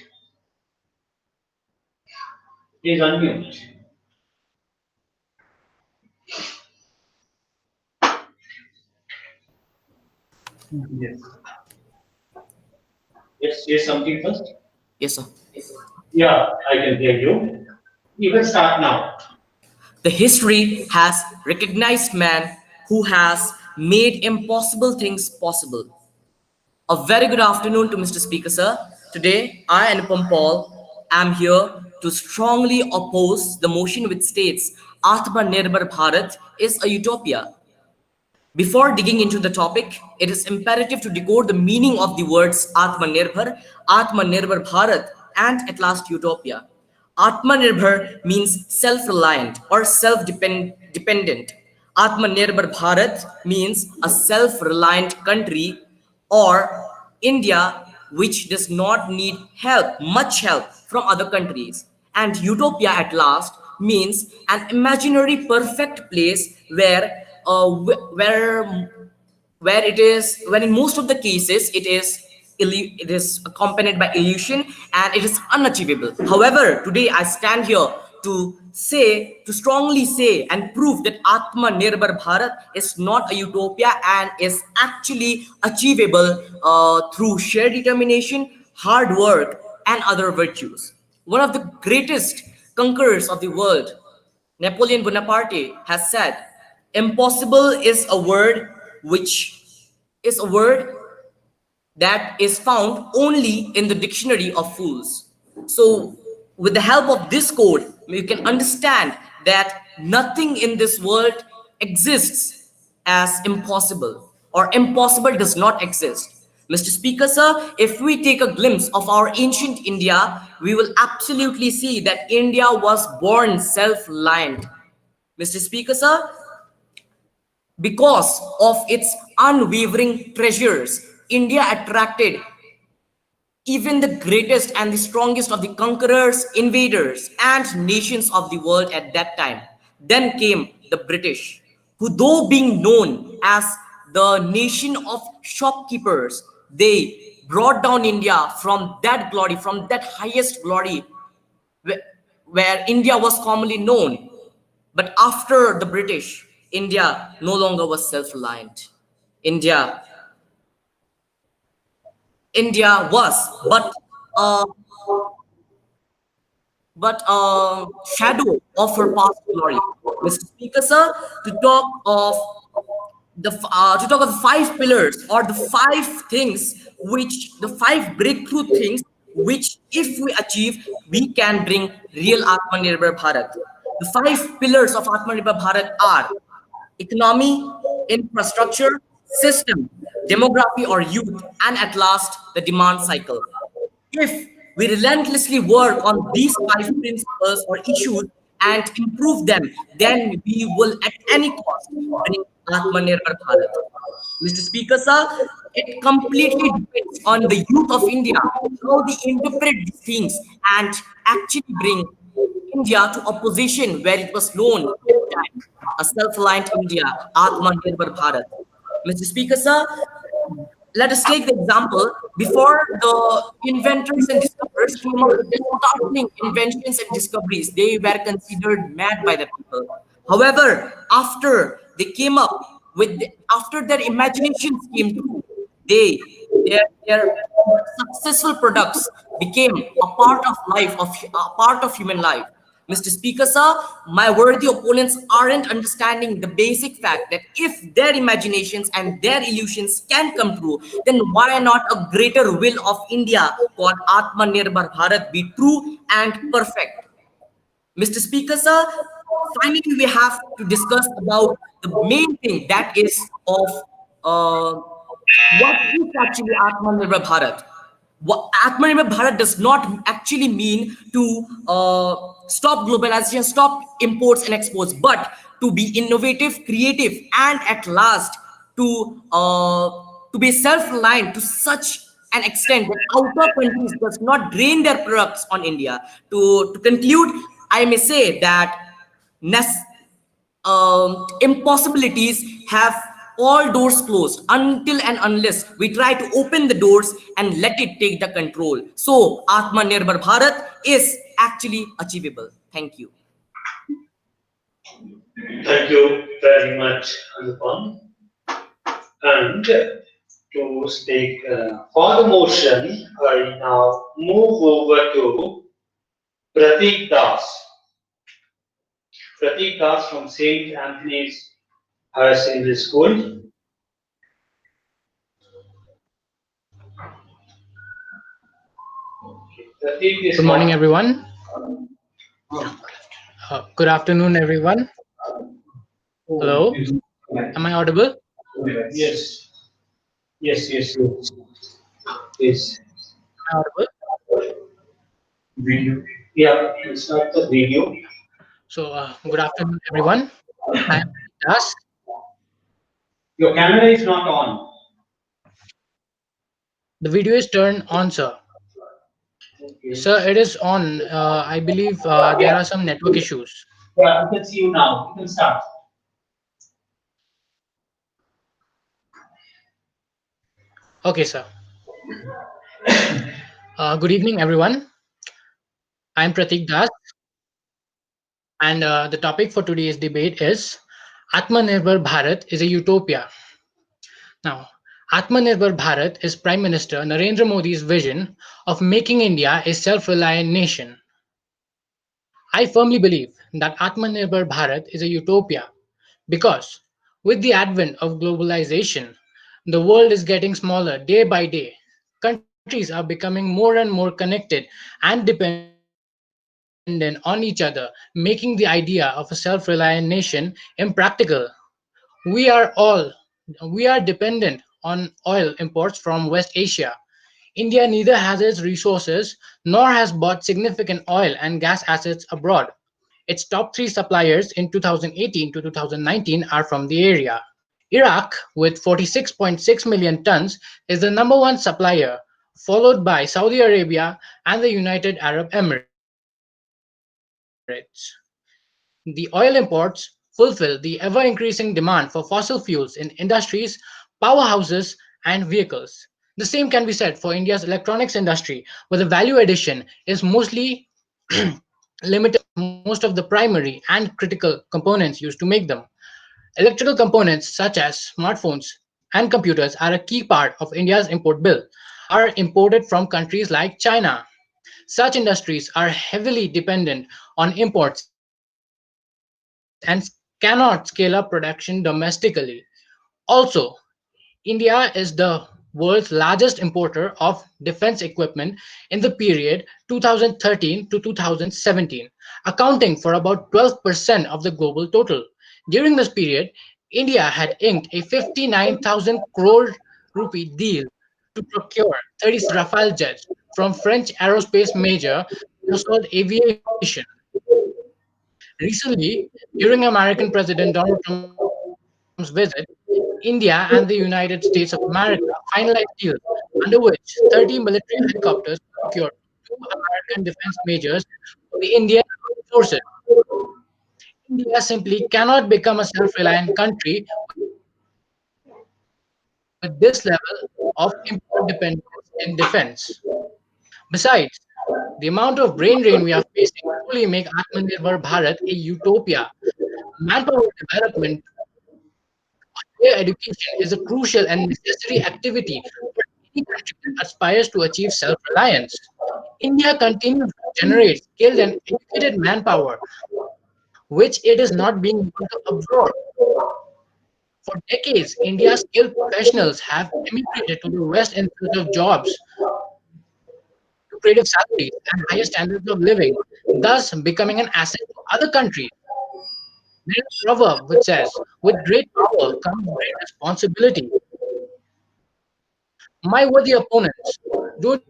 Please unmute. Yes. Yes, say something first. Yes, sir. Yeah, I can hear you. You can start now. The history has recognized man who has made impossible things possible. A very good afternoon to Mr. Speaker, sir. Today, I, Anupam Paul, am here to strongly oppose the motion which states Atmanirbhar Bharat is a utopia. Before digging into the topic, it is imperative to decode the meaning of the words Atmanirbhar, Atmanirbhar Bharat, and at last utopia. Atmanirbhar means self-reliant or self-dependent. Atmanirbhar Bharat means a self-reliant country, or India which does not need much help from other countries. And utopia at last means an imaginary perfect place where it is, when in most of the cases it is accompanied by illusion and it is unachievable. However, today I stand here to strongly say and prove that Atma Nirbhar Bharat is not a utopia and is actually achievable through sheer determination, hard work, and other virtues. One of the greatest conquerors of the world, Napoleon Bonaparte, has said, impossible is a word which is a word that is found only in the dictionary of fools. So, with the help of this code, you can understand that nothing in this world exists as impossible, or impossible does not exist. Mr. Speaker, sir, if we take a glimpse of our ancient India, we will absolutely see that India was born self-reliant. Mr. Speaker, sir, because of its unwavering treasures, India attracted even the greatest and the strongest of the conquerors, invaders, and nations of the world at that time. Then came the British, who, though being known as the nation of shopkeepers, they brought down India from that glory, from that highest glory where India was commonly known. But after the British, India no longer was self-reliant. India was uh, but a shadow of her past glory. Mr. Speaker, sir, to talk of the 5 pillars, or the 5 breakthrough things which, if we achieve, we can bring real Atmanirbhar Bharat. The 5 pillars of Atmanirbhar Bharat are economy, infrastructure, system, demography or youth, and at last the demand cycle. If we relentlessly work on these 5 principles or issues and improve them, then we will at any cost bring Atmanirbhar Bharat. Mr. Speaker, sir, it completely depends on the youth of India how they interpret these things and actually bring India to a position where it was known at the time, a self-reliant India, Atmanirbhar Bharat. Mr. Speaker, sir, let us take the example before the inventors and discoverers came up with their startling inventions and discoveries. They were considered mad by the people. However, after their imaginations came true, their successful products became a part of human life. Mr. Speaker, sir, my worthy opponents aren't understanding the basic fact that if their imaginations and their illusions can come true, then why not a greater will of India called Atmanirbhar Bharat be true and perfect? Mr. Speaker, sir, finally we have to discuss about the main thing, that is of what is actually Atmanirbhar Bharat. Atmanirbhar Bharat does not actually mean to stop globalization, stop imports and exports, but to be innovative, creative, and at last to be self-reliant to such an extent that outer countries does not drain their products on India. To conclude, I may say that impossibilities have all doors closed until and unless we try to open the doors and let it take the control. So Atmanirbhar Bharat is actually achievable. Thank you. Thank you very much, Anupam. And to speak for the motion, I now move over to Pratik Das. Pratik Das from St. Anthony's Higher Secondary School. Good morning, everyone. Good afternoon, everyone. Hello, am I audible? Yes. Yes. Yes. Am I audible? Video. Yeah, it's not the video. So, good afternoon, everyone. I am Das. Your camera is not on. The video is turned on, sir. Okay. Sir, it is on. I believe there are some network issues. Yeah, we can see you now. You can start. Okay, sir. Good evening, everyone. I'm Pratik Das, and the topic for today's debate is Atmanirbhar Bharat is a utopia. Now, Atmanirbhar Bharat is Prime Minister Narendra Modi's vision of making India a self-reliant nation. I firmly believe that Atmanirbhar Bharat is a utopia because with the advent of globalization, the world is getting smaller day by day. Countries are becoming more and more connected and dependent on each other, making the idea of a self-reliant nation impractical. We are all we are dependent on oil imports from West Asia. India neither has its resources nor has bought significant oil and gas assets abroad. Its top three suppliers in 2018 to 2019 are from the area. Iraq, with 46.6 million tons, is the number one supplier, followed by Saudi Arabia and the United Arab Emirates. The oil imports fulfill the ever-increasing demand for fossil fuels in industries, powerhouses, and vehicles. The same can be said for India's electronics industry, where the value addition is mostly limited to most of the primary and critical components used to make them. Electrical components such as smartphones and computers are a key part of India's import bill, are imported from countries like China. Such industries are heavily dependent on imports and cannot scale up production domestically. Also, India is the world's largest importer of defense equipment in the period 2013 to 2017, accounting for about 12% of the global total. During this period, India had inked a 59,000 crore rupee deal to procure 30 Rafale jets from French aerospace major Dassault Aviation. Recently, during American President Donald Trump's visit, India and the United States of America finalized deals under which 30 military helicopters were procured from two American defense majors for the Indian armed forces. India simply cannot become a self-reliant country with this level of import dependence in defense. Besides, the amount of brain drain we are facing truly make Atmanirbhar Bharat a utopia. Manpower development, higher education is a crucial and necessary activity for any country that aspires to achieve self-reliance. India continues to generate skilled and educated manpower, which it is not being able to absorb. For decades, India's skilled professionals have emigrated to the West in search of jobs, lucrative salaries, and higher standards of living, thus becoming an asset to other countries. There is a proverb which says, with great power comes great responsibility. My worthy opponents, don't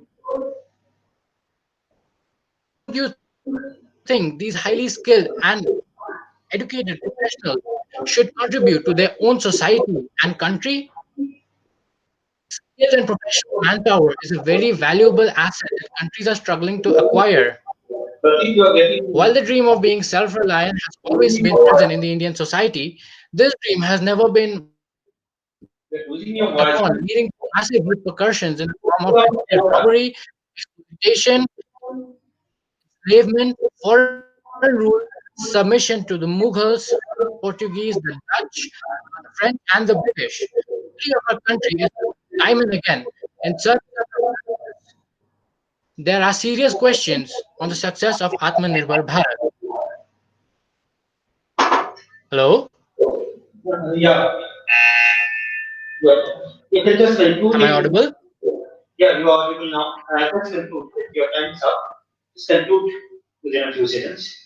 you think these highly skilled and educated professionals should contribute to their own society and country? Skilled and professional manpower is a very valuable asset that countries are struggling to acquire. Pratik, you are getting. While the dream of being self-reliant has always been present in the Indian society, this dream has never been acted upon, You're losing leading your to voice. massive repercussions in the form of repeated robbery, exploitation, enslavement, foreign rule, submission to the Mughals, Portuguese, the Dutch, the French, and the British. History of our country is time and again in such circumstances. There are serious questions on the success of Atmanirbhar Bharat. Hello? Yeah. Good. You can just conclude. Am I audible? Yeah, you are audible now. Just conclude. Your time is up. Just conclude within a few seconds.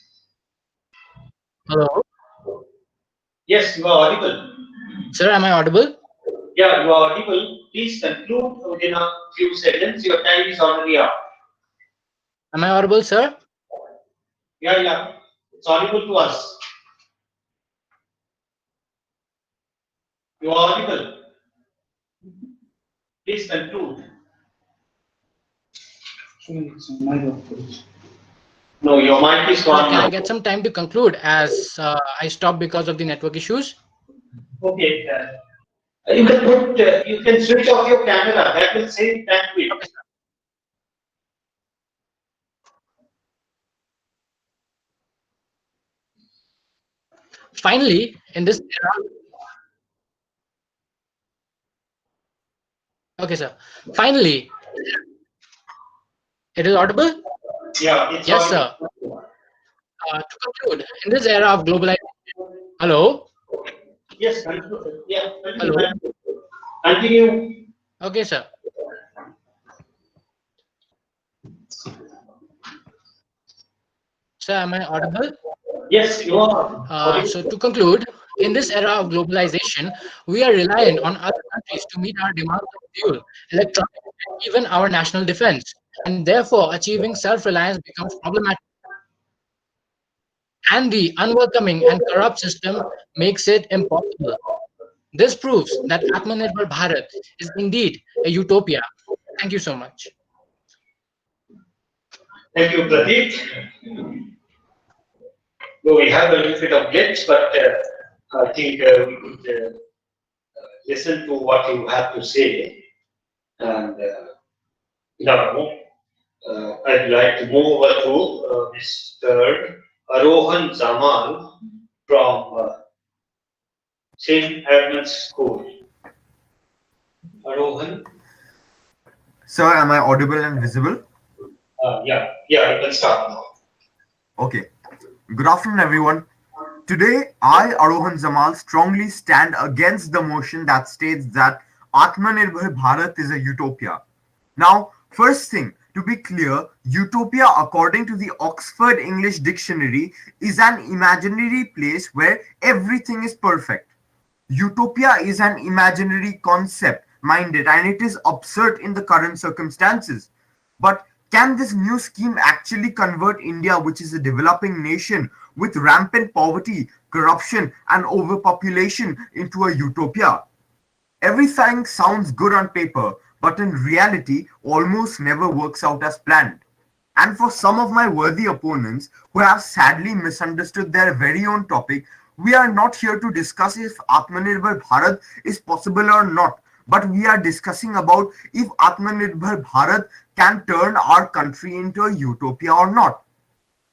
Hello? Yes, you are audible. Sir, am I audible? Yeah, you are audible. Please conclude within a few seconds. Your time is already up. Am I audible, sir? Yeah. It's audible to us. You are audible. Please conclude. No, your mic is gone Can I now. get some time to conclude as I stopped because of the network issues? Okay. You can put, you can switch off your camera. That will save bandwidth. Okay, sir. Finally, in this era, okay, sir. Finally, it is audible? Yeah, it's Yes, sir. To conclude, in this era of globalization, hello? Yes, continue. Yeah, Hello? continue. Okay, sir. Sir, am I audible? Yes, you are. So to conclude, in this era of globalization, we are reliant on other countries to meet our demands of fuel, electronics, and even our national defense. And therefore, achieving self-reliance becomes problematic. And the unwelcoming and corrupt system makes it impossible. This proves that Atmanirbhar Bharat is indeed a utopia. Thank you so much. Thank you, Pradeep. Though we have a little bit of glitch, but I think we could listen to what you have to say. And now, I'd like to move over to Mr. Arohan Zamal from St. Edmund's School. Arohan? Sir, am I audible and visible? Yeah, you can start now. Okay. Good afternoon, everyone. Today, I, Arohan Zamal, strongly stand against the motion that states that Atmanirbhar Bharat is a utopia. Now, first thing, to be clear, utopia, according to the Oxford English Dictionary, is an imaginary place where everything is perfect. Utopia is an imaginary concept, mind it, and it is absurd in the current circumstances. But can this new scheme actually convert India, which is a developing nation with rampant poverty, corruption, and overpopulation, into a utopia? Everything sounds good on paper, but in reality, almost never works out as planned. And for some of my worthy opponents who have sadly misunderstood their very own topic, we are not here to discuss if Atmanirbhar Bharat is possible or not, but we are discussing about if Atmanirbhar Bharat can turn our country into a utopia or not.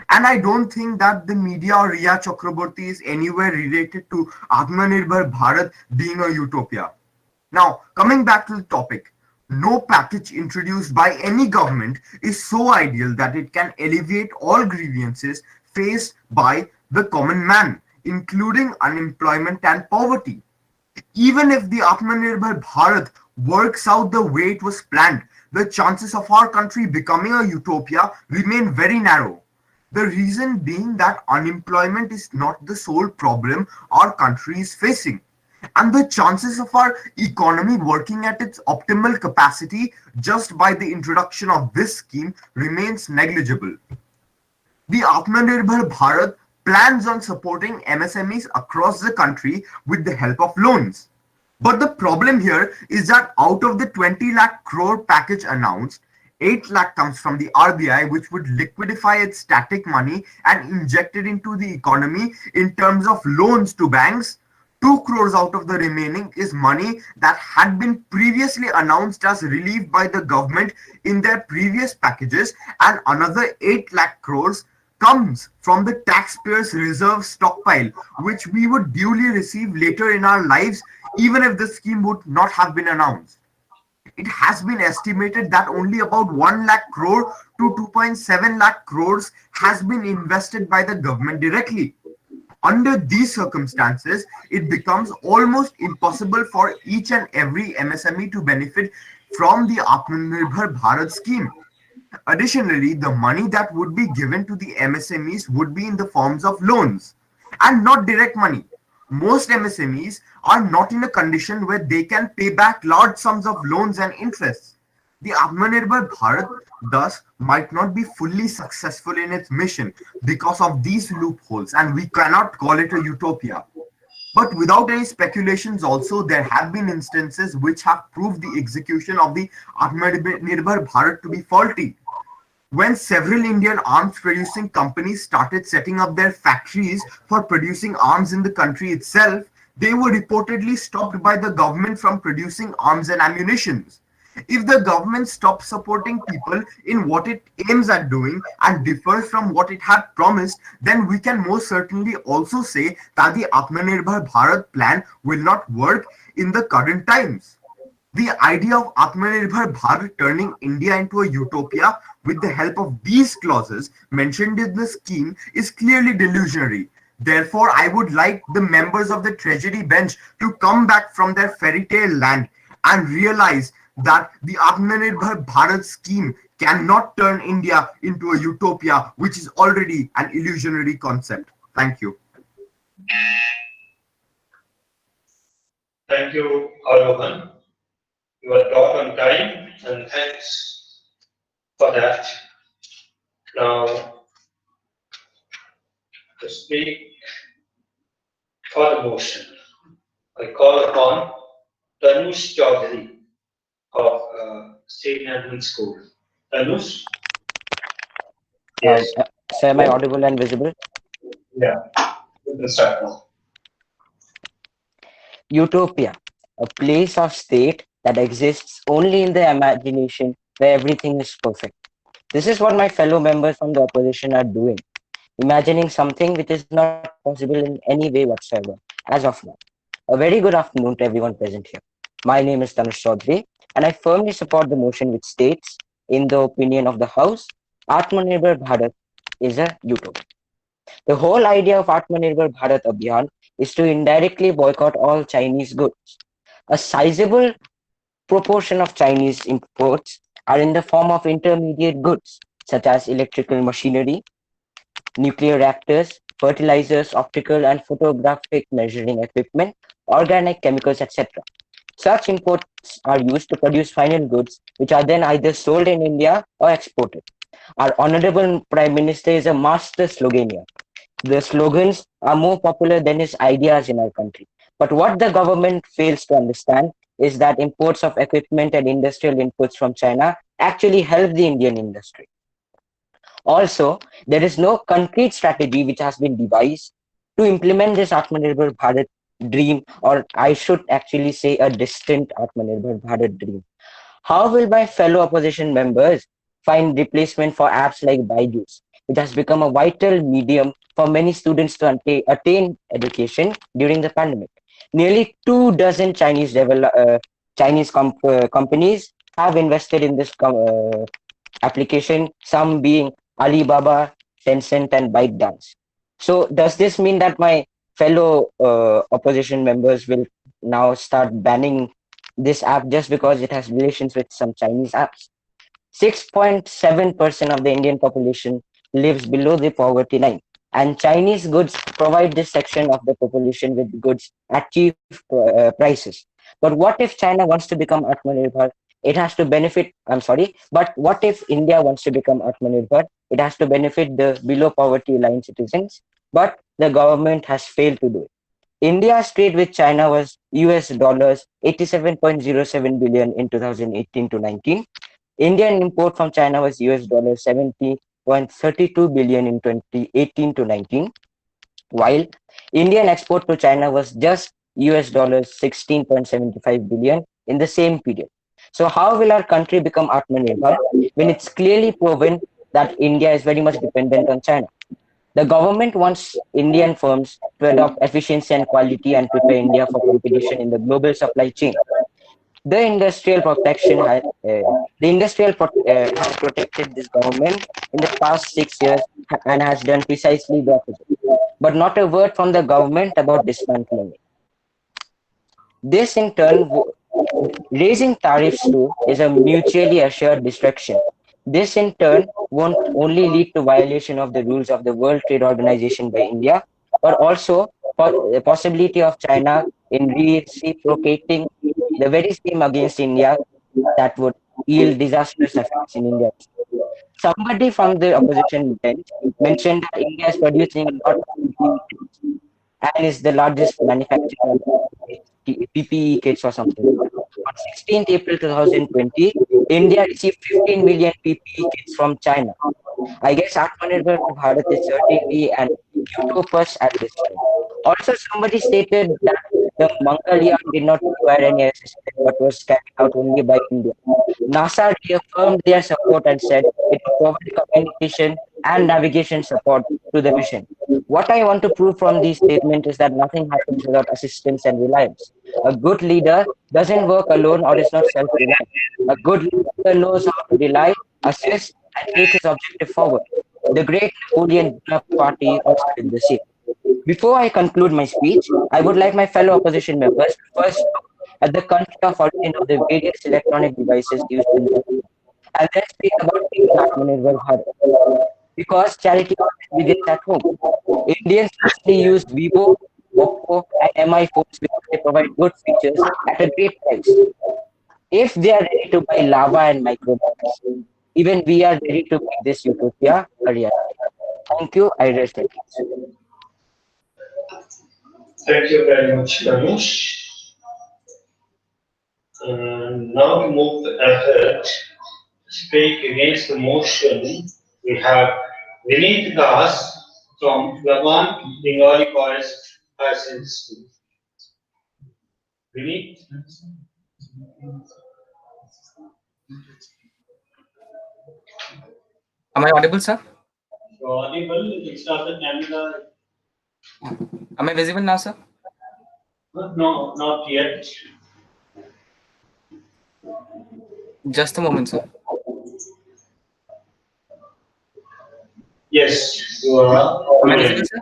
And I don't think that the media or Riya Chakraborty is anywhere related to Atmanirbhar Bharat being a utopia. Now, coming back to the topic, no package introduced by any government is so ideal that it can alleviate all grievances faced by the common man, including unemployment and poverty. Even if the Atmanirbhar Bharat works out the way it was planned, the chances of our country becoming a utopia remain very narrow. The reason being that unemployment is not the sole problem our country is facing, and the chances of our economy working at its optimal capacity just by the introduction of this scheme remains negligible. The Atmanirbhar Bharat plans on supporting MSMEs across the country with the help of loans. But the problem here is that out of the 20 lakh crore package announced, 8 lakh comes from the RBI, which would liquidify its static money and inject it into the economy in terms of loans to banks. 2 crores out of the remaining is money that had been previously announced as relief by the government in their previous packages, and another 8 lakh crores comes from the taxpayers' reserve stockpile, which we would duly receive later in our lives, even if the scheme would not have been announced. It has been estimated that only about 1 lakh crore to 2.7 lakh crores has been invested by the government directly. Under these circumstances, it becomes almost impossible for each and every MSME to benefit from the Atmanirbhar Bharat scheme. Additionally, the money that would be given to the MSMEs would be in the forms of loans and not direct money. Most MSMEs are not in a condition where they can pay back large sums of loans and interests. The Atmanirbhar Bharat thus might not be fully successful in its mission because of these loopholes, and we cannot call it a utopia. But without any speculations also, there have been instances which have proved the execution of the Atmanirbhar Bharat to be faulty. When several Indian arms producing companies started setting up their factories for producing arms in the country itself, they were reportedly stopped by the government from producing arms and ammunition. If the government stops supporting people in what it aims at doing and differs from what it had promised, then we can most certainly also say that the Atmanirbhar Bharat plan will not work in the current times. The idea of Atmanirbhar Bharat turning India into a utopia with the help of these clauses mentioned in the scheme is clearly delusionary. Therefore, I would like the members of the Treasury bench to come back from their fairy tale land and realize that the Atmanirbhar Bharat scheme cannot turn India into a utopia, which is already an illusionary concept. Thank you. Thank you, Alohan. You are taught on time, and thanks for that. Now, to speak for the motion, I call upon Tanush Chaudhary of State Management School. Tanush? Yes. Sir, am I audible and visible? Yeah. You can start now. Utopia, a place or state that exists only in the imagination where everything is perfect. This is what my fellow members from the opposition are doing, imagining something which is not possible in any way whatsoever, as of now. A very good afternoon to everyone present here. My name is Tanush Chaudhary, and I firmly support the motion which states, in the opinion of the House, Atmanirbhar Bharat is a utopia. The whole idea of Atmanirbhar Bharat Abhiyan is to indirectly boycott all Chinese goods. A sizable proportion of Chinese imports are in the form of intermediate goods, such as electrical machinery, nuclear reactors, fertilizers, optical and photographic measuring equipment, organic chemicals, etc. Such imports are used to produce final goods, which are then either sold in India or exported. Our Honorable Prime Minister is a master sloganeer. The slogans are more popular than his ideas in our country. But what the government fails to understand is that imports of equipment and industrial inputs from China actually help the Indian industry. Also, there is no concrete strategy which has been devised to implement this Atmanirbhar Bharat dream, or I should actually say a distant Atmanirbhar Bharat dream. How will my fellow opposition members find replacement for apps like Byju's, which has become a vital medium for many students to attain education during the pandemic? Nearly 24 Chinese companies have invested in this application, some being Alibaba, Tencent, and ByteDance. So does this mean that my fellow opposition members will now start banning this app just because it has relations with some Chinese apps? 6.7% of the Indian population lives below the poverty line, and Chinese goods provide this section of the population with goods at cheap prices. But what if China wants to become Atmanirbhar? It has to benefit, I'm sorry, but what if India wants to become Atmanirbhar? It has to benefit the below poverty line citizens, but the government has failed to do it. India's trade with China was US dollars 87.07 billion in 2018 to 19. Indian import from China was US dollars 70.32 billion in 2018 to 19, while Indian export to China was just US dollars 16.75 billion in the same period. So how will our country become Atmanirbhar when it's clearly proven that India is very much dependent on China? The government wants Indian firms to adopt efficiency and quality and prepare India for competition in the global supply chain. The industrial protection has protected this government in the past 6 years and has done precisely the opposite. But not a word from the government about dismantling it. This in turn, raising tariffs too is a mutually assured distraction. This in turn won't only lead to violation of the rules of the World Trade Organization by India, but also the possibility of China in reciprocating the very same against India that would yield disastrous effects in India. Somebody from the opposition bench mentioned that India is producing a lot of and is the largest manufacturer of PPE kits or something. On 16th April 2020, India received 15 million PPE kits from China. I guess Atmanirbhar Bharat is certainly an utopus at this time. Also, somebody stated that the Mangalyaan did not require any assistance but was carried out only by India. NASA reaffirmed their support and said it would provide communication and navigation support to the mission. What I want to prove from these statements is that nothing happens without assistance and reliance. A good leader doesn't work alone or is not self-reliant. A good leader knows how to rely, assist, and take his objective forward. The great Napoleon Bonaparte also did the same. Before I conclude my speech, I would like my fellow opposition members to first look at the country of origin of the various electronic devices used in the and then speak about Atmanirbhar Bharat. Because charity always begins at home. Indians mostly use Vivo, Oppo, and MI phones because they provide good features at a great price. If they are ready to buy lava and microchips, even we are ready to make this utopia a reality. Thank you. I rest my case. Thank you very much, Ramesh. Now we move ahead to speak against the motion. We have Vineet Das from Laban Bengali Forest High School. Vineet? Am I audible, sir? You're audible. You start the camera. Am I visible now, sir? No, not yet. Just a moment, sir. Yes, you are. Am I visible, sir?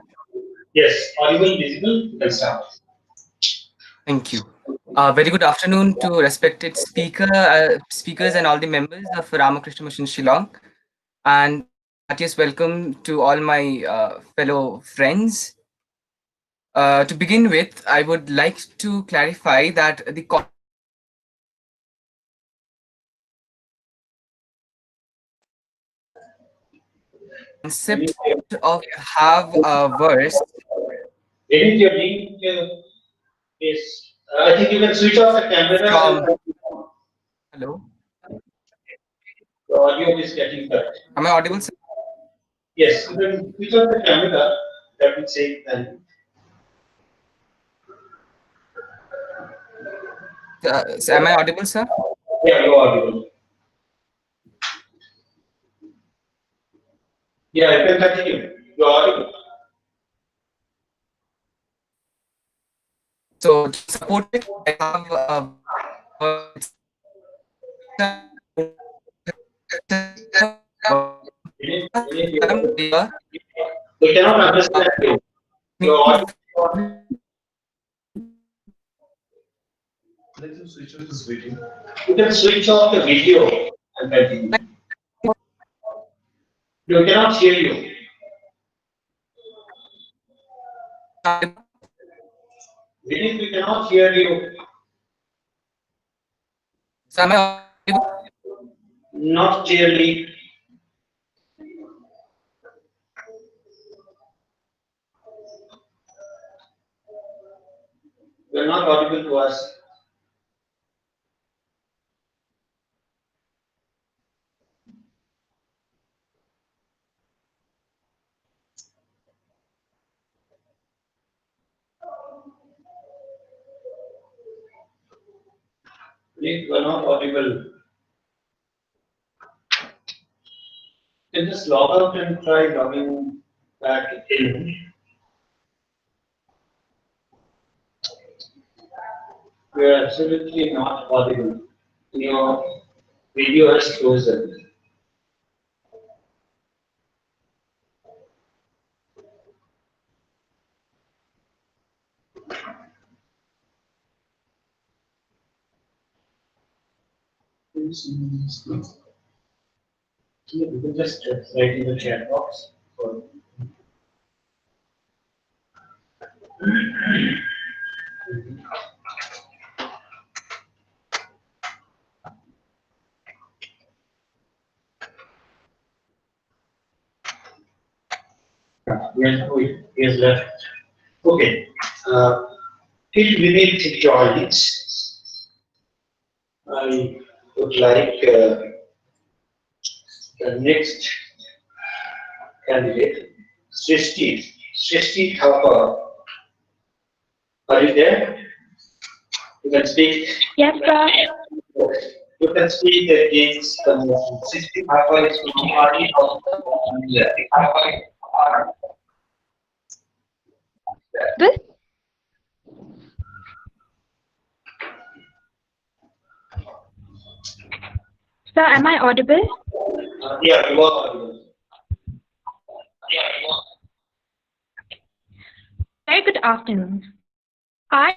Yes, audible, visible. Let's start. Thank you. Very good afternoon to respected speakers and all the members of Ramakrishna Mission Shillong, and heartiest welcome to all my fellow friends. To begin with, I would like to clarify that the concept of have a verse. Edit your link. Yes, I think you can switch off the camera. Hello. The audio is getting cut. Am I audible, sir? Yes, you can switch off the camera. That will save time. So am I audible, sir? Yeah, you're audible. Yeah, you can continue. You're audible. So to support it, I have We cannot understand you. You're audible. Let him switch off his video. You can switch off the video and continue. We cannot hear you. Vinith, we cannot hear you. So am I audible? Not clearly. You're not audible to us. Vinith, you are not audible. You can just log out and try logging back in. You are absolutely not audible. Your video is frozen. You can just write in the chat box. Yes, he has left. Okay. Till we need your audience, I would like the next candidate, Srishti. Srishti Thapa. Are you there? You can speak. Yes, sir. You can speak against the motion. Srishti Thapa is from party of This? Sir, am I audible? Yeah, you are audible. Very good afternoon. I'm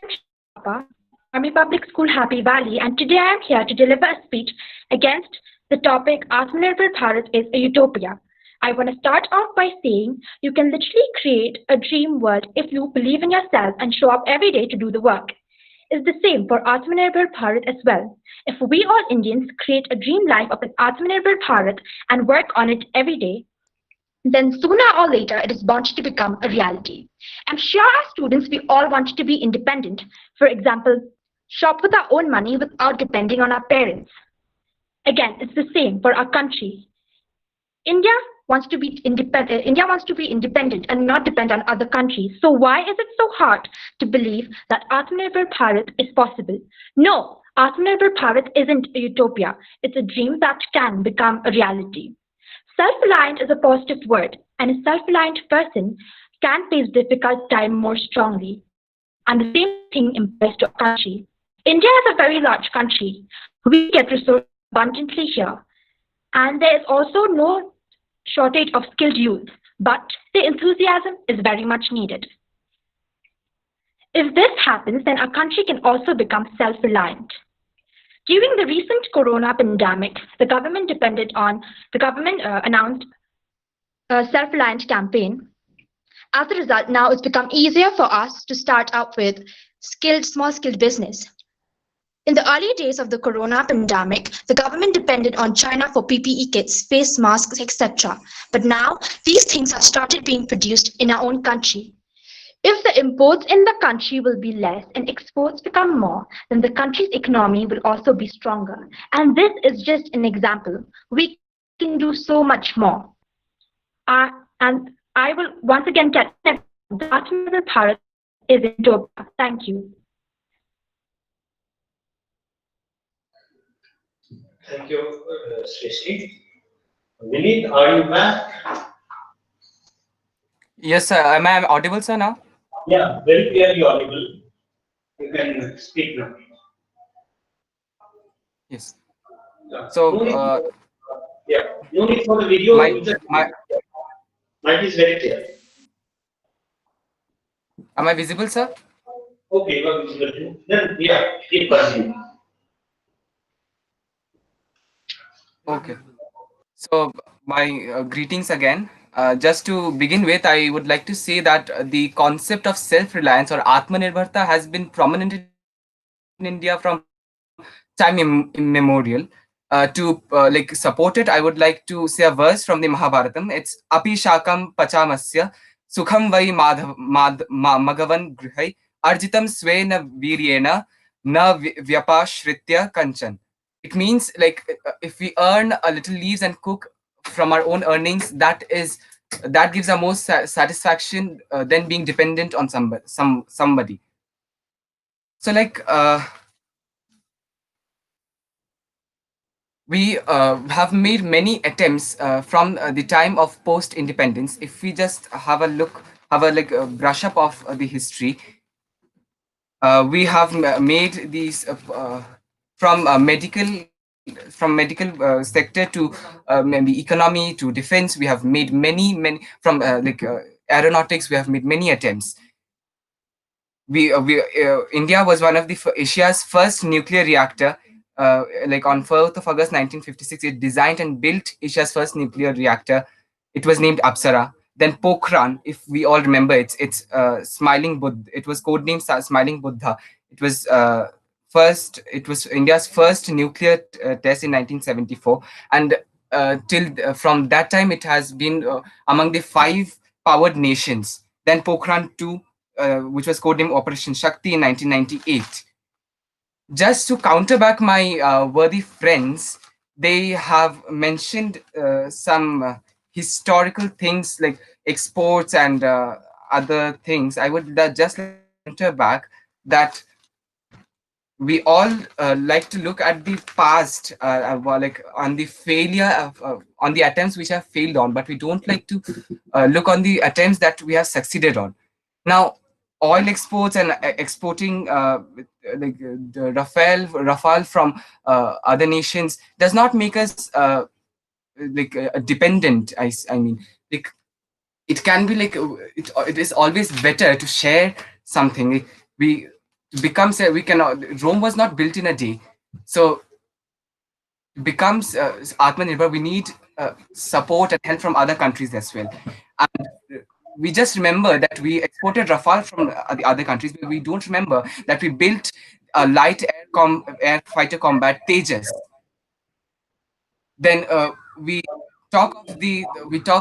Shapa, Army Public School, Happy Valley, and today I am here to deliver a speech against the topic Atmanirbhar Bharat is a utopia. I want to start off by saying you can literally create a dream world if you believe in yourself and show up every day to do the work. It's the same for Atmanirbhar Bharat as well. If we all Indians create a dream life of an Atmanirbhar Bharat and work on it every day, then sooner or later it is bound to become a reality. I'm sure as students we all want to be independent. For example, shop with our own money without depending on our parents. Again, it's the same for our country. India wants to be independent and not depend on other countries. So why is it so hard to believe that Atmanirbhar Bharat is possible? No, Atmanirbhar Bharat isn't a utopia. It's a dream that can become a reality. Self-reliant is a positive word, and a self-reliant person can face difficult time more strongly. And the same thing applies to our country. India is a very large country. We get resources abundantly here. And there is also no shortage of skilled youth, but the enthusiasm is very much needed. If this happens, then our country can also become self-reliant. During the recent corona pandemic, the government announced a self-reliant campaign. As a result, now it's become easier for us to start up with small skilled business. In the early days of the corona pandemic, the government depended on China for PPE kits, face masks, etc. But now these things have started being produced in our own country. If the imports in the country will be less and exports become more, then the country's economy will also be stronger. And this is just an example. We can do so much more. And I will once again tell that Atmanirbhar Bharat is a utopia. Thank you. Thank you, Srishti. Vineet, are you back? Yes, sir. Am I audible, sir, now? Yeah, very clearly audible. You can speak now. Yes. Yeah. So, no need for the video. my Mic is very clear. Am I visible, sir? Okay, you are visible too. Then, keep continuing. Okay. So, my greetings again. Just to begin with, I would like to say that the concept of self-reliance or Atmanirbharta has been prominent in India from time immemorial. To support it, I would like to say a verse from the Mahabharatam. It's Api Shakam Pachamasya Sukham Vai Magavan Grihai Arjitam Svena Viryena Na Vyapashritya Kanchan. It means if we earn a little leaves and cook from our own earnings, that gives our most satisfaction than being dependent on somebody. So we have made many attempts from the time of post-independence. If we just have a look, brush up of the history, we have made these from medical sector to maybe economy to defense. We have made many from aeronautics. We have made many attempts. India was one of the Asia's first nuclear reactor. On 4th of August 1956, it designed and built Asia's first nuclear reactor. It was named Apsara. Then Pokhran, if we all remember, it's Smiling Buddha. It was codenamed Smiling Buddha. It was India's first nuclear test in 1974, and from that time it has been among the 5 powered nations. Then Pokhran 2 which was codenamed Operation Shakti in 1998. Just to counter back my worthy friends, they have mentioned some historical things like exports and other things. I would just like to counter back that we all like to look at the past, like on the failure of, on the attempts which have failed on, but we don't like to look on the attempts that we have succeeded on. Now, oil exports and exporting the Rafale from other nations does not make us dependent. I mean, like it can be like it is always better to share something. We becomes we cannot. Rome was not built in a day, so it becomes Atmanirbhar. We need support and help from other countries as well. And we just remember that we exported Rafale from the other countries, but we don't remember that we built a light air fighter combat Tejas. Then we talk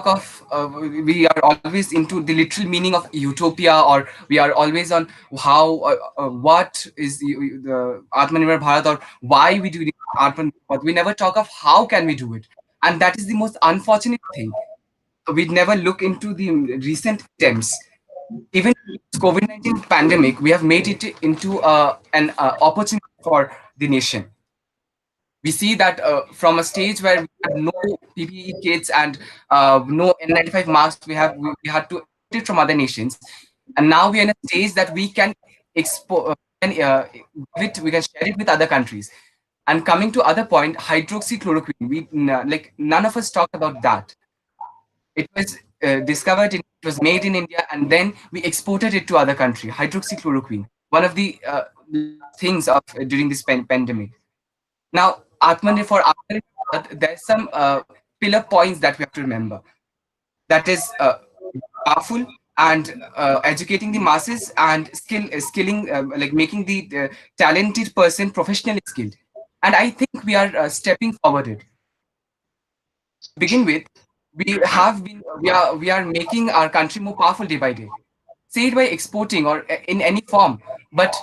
of we are always into the literal meaning of utopia, or we are always on how what is the Atmanirbhar Bharat, or why we do Atmanirbhar Bharat. We never talk of how can we do it, and that is the most unfortunate thing. We never look into the recent attempts. Even COVID-19 pandemic, we have made it into an opportunity for the nation. We see that from a stage where we had no PPE kits and no N95 masks, we had to import it from other nations, and now we are in a stage that we can export, we can share it with other countries. And coming to other point, hydroxychloroquine, like none of us talked about that. It was discovered, it was made in India, and then we exported it to other country. Hydroxychloroquine, one of the things of during this pandemic. Now, Atmanirbhar, there's some pillar points that we have to remember. That is powerful and educating the masses and skilling, like making the talented person professionally skilled. And I think we are stepping forward it. To begin with, we are making our country more powerful day by day. Say it by exporting or in any form, but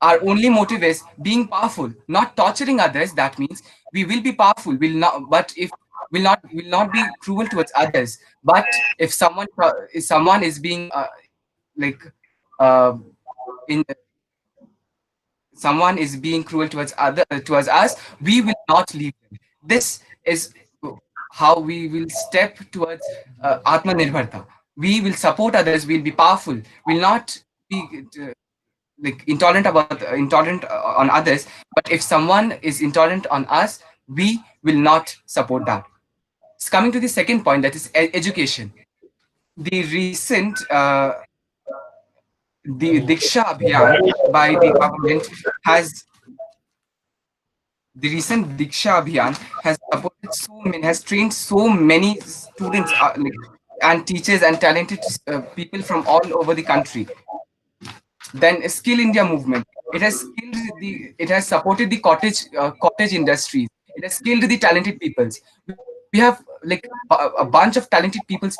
our only motive is being powerful, not torturing others. That means we will be powerful, will not, but if will not be cruel towards others. But if someone is being like uh, in someone is being cruel towards us, we will not leave them. This is how we will step towards Atmanirbharta. We will support others, we'll be powerful, we'll not be like intolerant on others. But if someone is intolerant on us, we will not support that. So coming to the second point, that is education. The recent the Diksha Abhiyan by the government has the recent Diksha Abhiyan has supported has trained so many students and teachers and talented people from all over the country. Then Skill India movement. It has supported the cottage industries. It has skilled the talented peoples. We have like a bunch of talented people.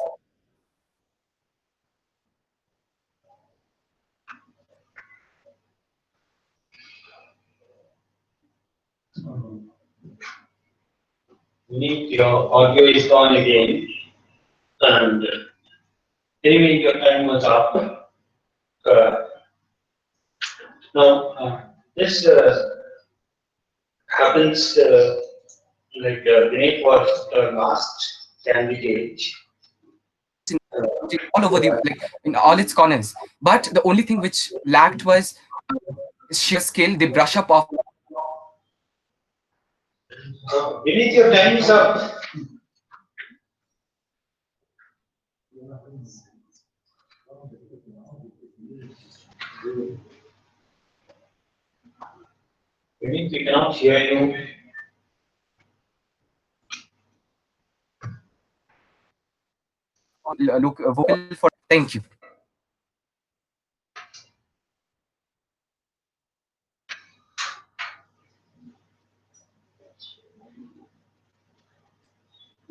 Nick, your audio is gone again, and anyway, your time was up. Now, this happens like Vinay was the last candidate. All over the in all its corners, but the only thing which lacked was sheer skill, the brush up of. Vinay, your time is up. Vinay, we cannot hear you. Look vocal for thank you.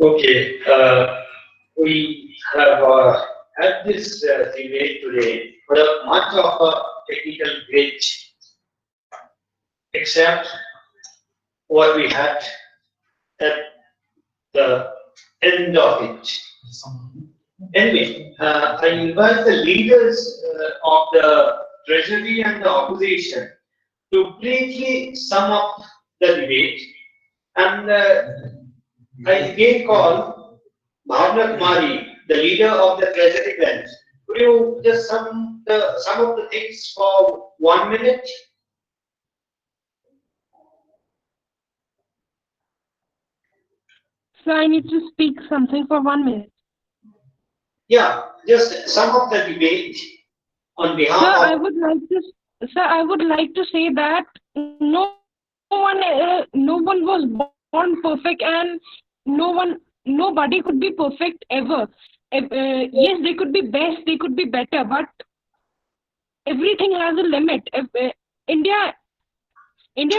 Okay, we have had this debate today without much of a technical glitch, except what we had at the end of it. Anyway, I invite the leaders of the Treasury and the opposition to briefly sum up the debate, and I again call Bhavna Kumari, the leader of the Treasury bench. Could you just sum up the things for 1 minute? So I need to speak something for 1 minute. Yeah, just sum up the debate on behalf Sir, of. I would like to say that no one was born perfect, and nobody could be perfect ever. Yes, they could be best, they could be better, but everything has a limit. India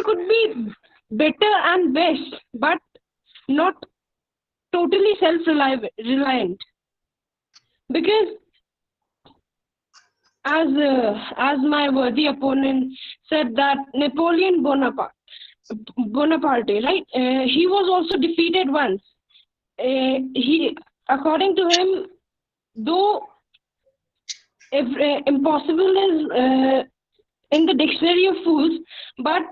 could be better and best, but not totally self-reliant. Because as my worthy opponent said, that Napoleon Bonaparte, right? He was also defeated once. According to him, though impossible is in the dictionary of fools, but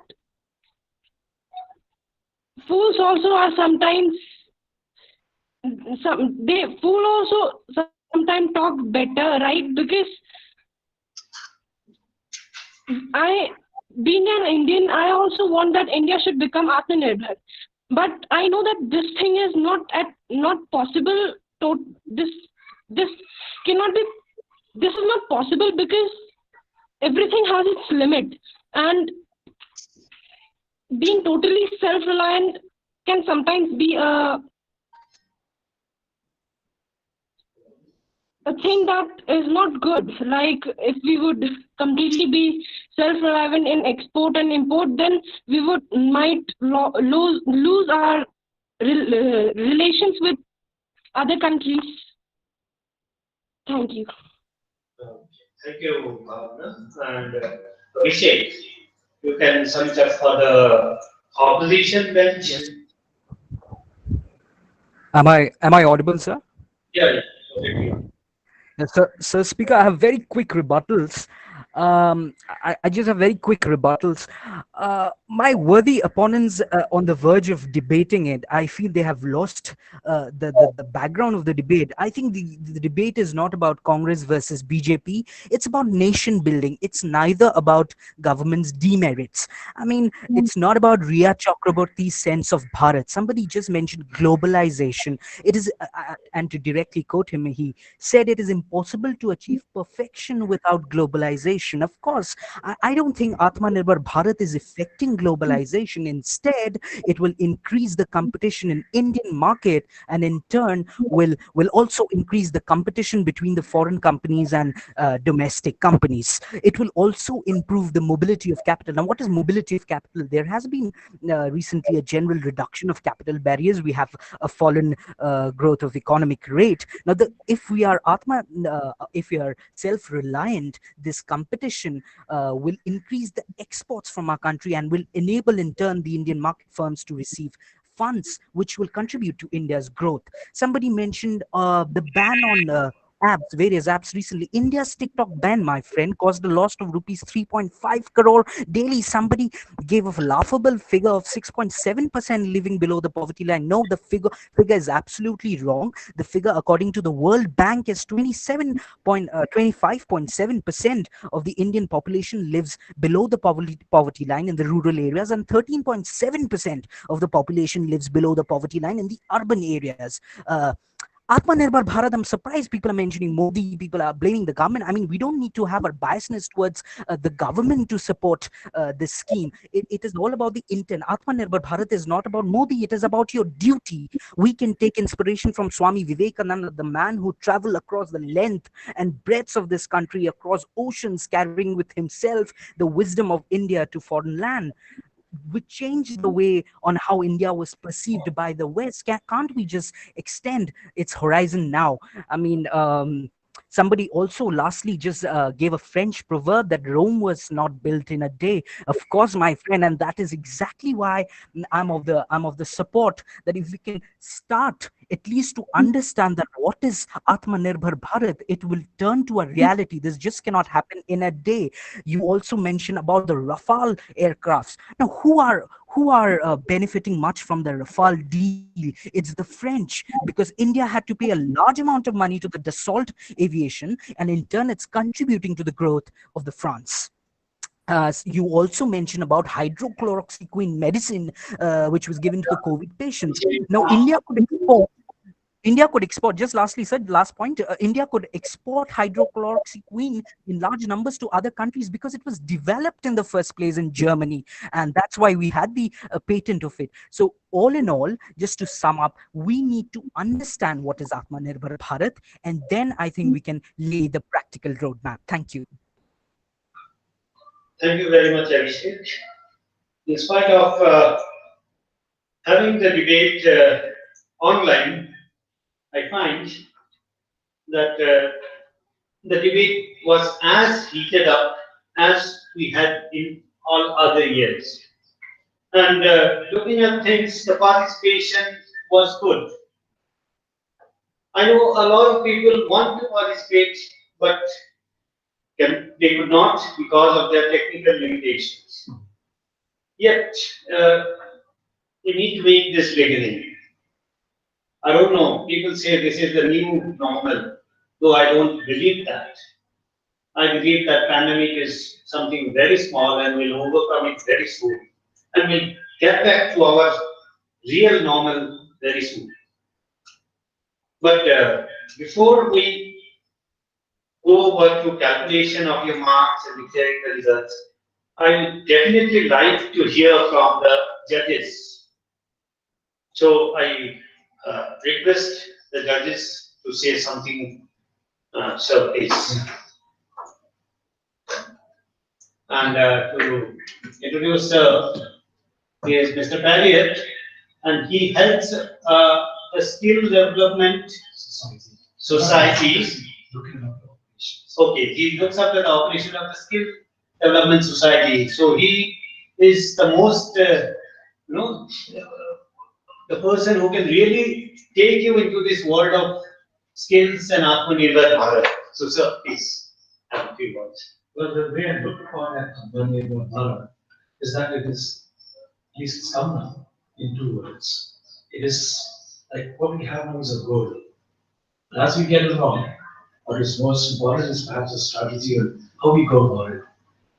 fools also are sometimes fool also sometimes talk better, right? Because being an Indian, I also want that India should become Atmanirbhar. But I know that this thing is not possible. This cannot be. This is not possible because everything has its limit, and being totally self-reliant can sometimes be a thing that is not good. Like if we would completely be self-reliant in export and import, then we might lose our relations with other countries. Thank you. Thank you, Bhavna. And Abhishek, you can sum it up for the opposition bench. Yes. Am I audible, sir? Yeah. Okay. Yes, sir, Speaker, I have very quick rebuttals. I just have very quick rebuttals. My worthy opponents on the verge of debating it, I feel they have lost the background of the debate. I think the debate is not about Congress versus BJP. It's about nation building. It's neither about government's demerits. I mean, it's not about Riya Chakraborty's sense of Bharat. Somebody just mentioned globalization. It is, and to directly quote him, he said it is impossible to achieve perfection without globalization. Of course, I don't think Atmanirbhar Bharat is affecting globalization. Instead, it will increase the competition in Indian market, and in turn will also increase the competition between the foreign companies and domestic companies. It will also improve the mobility of capital. Now, what is mobility of capital? There has been recently a general reduction of capital barriers. We have a fallen growth of economic rate. Now, if we are self-reliant, this competition will increase the exports from our country and will enable in turn the Indian market firms to receive funds which will contribute to India's growth. Somebody mentioned the ban on various apps recently. India's TikTok ban, my friend, caused a loss of rupees 3.5 crore daily. Somebody gave a laughable figure of 6.7% living below the poverty line. No, the figure is absolutely wrong. The figure, according to the World Bank, is 25.7% of the Indian population lives below the poverty line in the rural areas, and 13.7% of the population lives below the poverty line in the urban areas. Atmanirbhar Bharat, I'm surprised people are mentioning Modi, people are blaming the government. I mean, we don't need to have our biasness towards the government to support this scheme. It is all about the intent. Atmanirbhar Bharat is not about Modi, it is about your duty. We can take inspiration from Swami Vivekananda, the man who traveled across the length and breadth of this country, across oceans, carrying with himself the wisdom of India to foreign land. Which changed the way on how India was perceived by the West. Can't we just extend its horizon now? I mean, Somebody also lastly just gave a French proverb that Rome was not built in a day. Of course, my friend, and that is exactly why I'm of the support that if we can start at least to understand that what is Atmanirbhar Bharat, it will turn to a reality. This just cannot happen in a day. You also mentioned about the Rafale aircrafts. Now, who are benefiting much from the Rafale deal? It's the French, because India had to pay a large amount of money to the Dassault Aviation, and in turn, it's contributing to the growth of the France. You also mentioned about hydrochloroquine medicine, which was given to the COVID patients. Now, India could export, just lastly, sir, last point, India could export hydrochloroquine in large numbers to other countries because it was developed in the first place in Germany. And that's why we had the patent of it. So all in all, just to sum up, we need to understand what is Atmanirbhar Bharat, and then I think we can lay the practical roadmap. Thank you. Thank you very much, Abhishek. In spite of having the debate online, I find that the debate was as heated up as we had in all other years. And looking at things, the participation was good. I know a lot of people want to participate, but they could not because of their technical limitations. Yet, we need to make this beginning. I don't know, people say this is the new normal, though I don't believe that. I believe that pandemic is something very small and we'll overcome it very soon. And we'll get back to our real normal very soon. But before we go over to calculation of your marks and declaring the results, I would definitely like to hear from the judges. So I request the judges to say something, sir, please. And to introduce is Mr. Barrier, and he heads the skill development societies. Okay, he looks after the operation of the skill development society. So he is the most, the person who can really take you into this world of skills and Atmanirbhar Bharat. So, sir, please have a few words. Well, the way I look upon Atmanirbhar Bharat is that it is, at least it's come now in 2 words. It is like what we have now is a goal. And as we get along, what is most important is perhaps a strategy of how we go about it.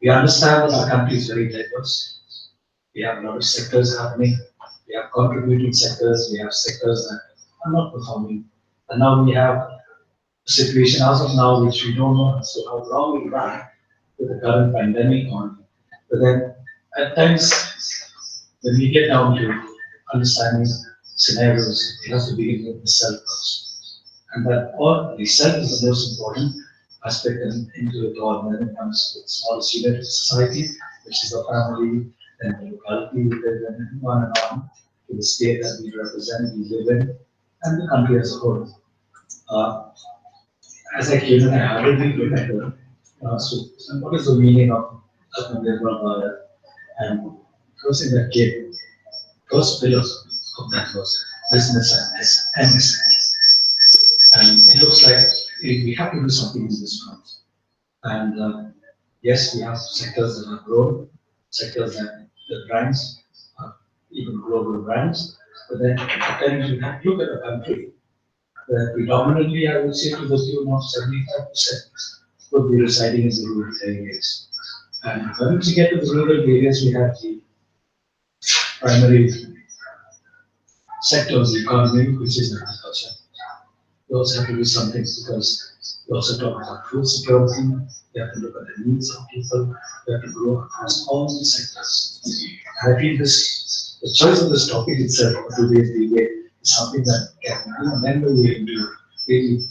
We understand that our country is very diverse. We have a lot of sectors happening. We have contributing sectors. We have sectors that are not performing. And now we have a situation as of now which we don't know so how long we run with the current pandemic on. But then at times when we get down to understanding scenarios, it has to begin with the self first. And that all the self is the most important aspect into it all when it comes to the smallest unit of society, which is the family, then the locality we live in, on and on, to the state that we represent, we live in, and the country as a whole. As I came in, I hardly remember. So what is the meaning of Atmanirbhar Bharat? And first thing that came, first pillar of that was business and MSMEs. And it looks like we have to do something in this front. And yes, we have sectors that have grown, sectors that the brands, even global brands, but then at times we have to look at a country where predominantly, I would say to the tune of 75% would be residing in the rural areas. And once you get to the rural areas, we have the primary sector of the economy, which is agriculture. We also have to do something because we also talk about food security. We have to look at the needs of people. We have to grow across all the sectors. And I feel the choice of this topic itself for today's debate is something that can lend a way into really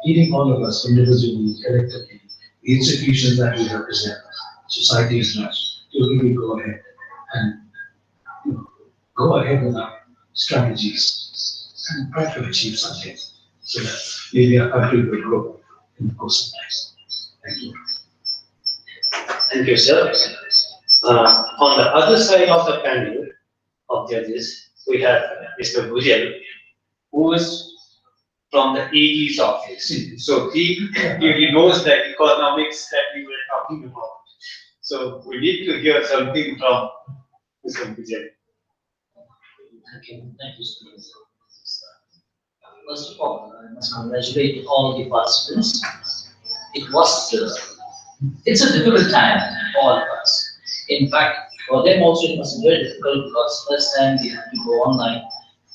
leading all of us individually, collectively, the institutions that we represent, society as much, to really go ahead and go ahead with our strategies and try to achieve something so that maybe our country will grow in the course of time. Thank you. Thank you, sir. On the other side of the panel of judges, we have Mr. Bhujal, who is from the AG's office. So he knows the economics that we were talking about. So we need to hear something from Mr. Bhujal. Thank you, sir. First of all, I must congratulate all the participants. It's a difficult time for all of us. In fact, for them also it was very difficult because first time they had to go online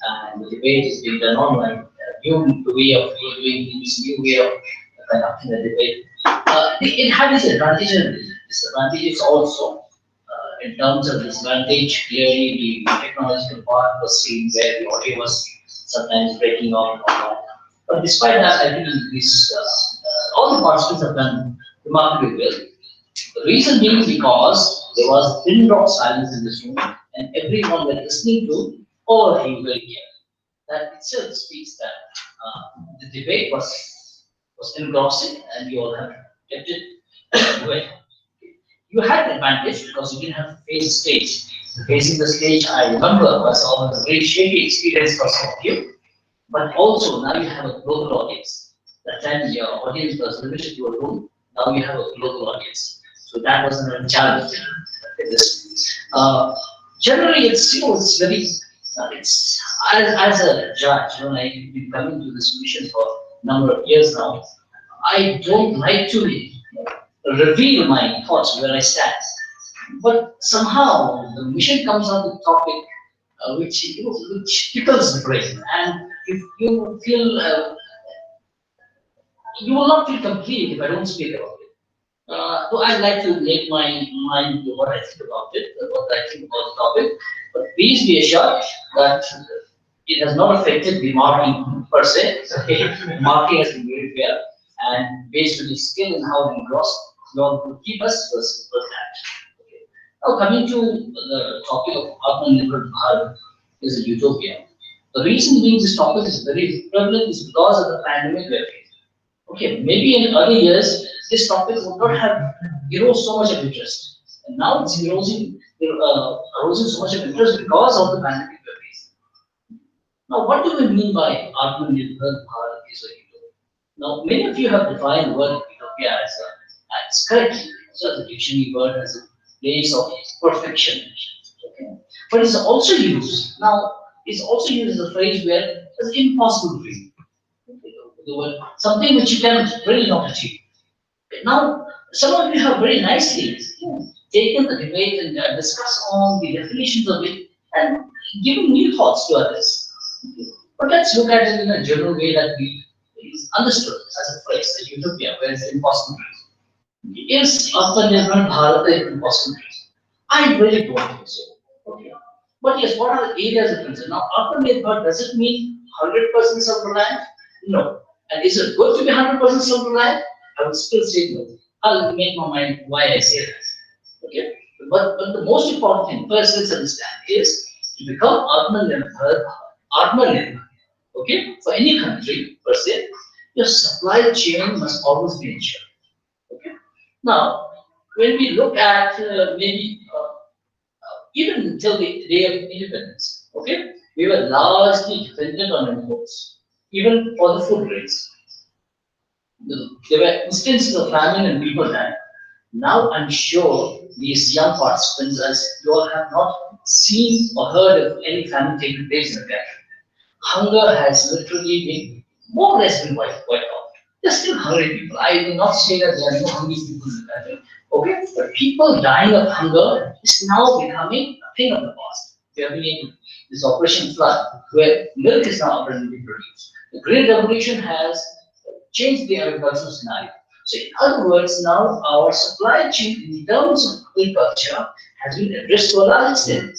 and the debate is being done online. New way of doing this, new way of conducting the debate. It had its advantages and disadvantages also. In terms of disadvantage, clearly the technological part was seen where the audio was sometimes breaking off. But despite that, I think all the participants have done remarkably well. The reason being because there was pin drop silence in this room and everyone were listening to all of you very carefully. That itself speaks that the debate was engrossing and you all have kept it well. You had the advantage because you didn't have to face the stage. Facing the stage, I remember, was always a very shaky experience for some of you. But also now you have a global audience. That time your audience was limited to a room. Now you have a global audience. So that was a challenge in this. Generally, it's very. It's as a judge, when I've been coming to this mission for a number of years now, I don't like to reveal my thoughts where I stand. But somehow the mission comes on the topic which tickles the brain, and if you feel you will not feel complete if I don't speak about it. So I'd like to make my mind to what I think about it, what I think about the topic. But please be assured that it has not affected the marking per se. Okay? Marking has been very fair and based on the skill and how we could keep us was that. Okay. Now coming to the topic of Atmanirbhar Bharat is a utopia. The reason being this topic is very prevalent is because of the pandemic we're facing. Okay, maybe in early years this topic would not have eroded so much of interest, and now it's arousing so much of interest because of the pandemic we're facing. Now, what do we mean by Atmanirbhar Bharat is a utopia? Now, many of you have defined the word utopia as correctly, so the dictionary word as a place of perfection. Okay, but it's also used as a phrase where it's impossible dream. Something which you can really not achieve. Now, some of you have very nicely taken the debate and discussed on the definitions of it and given new thoughts to others. But let's look at it in a general way that is understood as a phrase, a utopia, where it's impossible. Is Atmanirbhar Bharat an impossible? I really don't think so. Okay. But yes, what are the areas of concern? Now, Atmanirbhar, does it mean 100% self-reliant? No. And is it good to be 100% self-reliant? I would still say no. I'll make my mind why I say that. Okay? But the most important thing, first let's understand, is to become Atmanirbhar, okay? For any country, per se, your supply chain must always be ensured. Okay? Now, when we look at even until the day of independence, okay, we were largely dependent on imports. Even for the food grains. There were instances of famine and people died. Now I'm sure these young participants, as you all have not seen or heard of any famine taking place in the country. Hunger has literally been more or less been wiped out. There's still hungry people. I will not say that there are no hungry people in the country. Okay, but people dying of hunger is now becoming a thing of the past. We are being this Operation Flood, where milk is now abundantly produced. The Green Revolution has changed the agricultural scenario. So in other words, now our supply chain in terms of agriculture has been addressed to a large extent.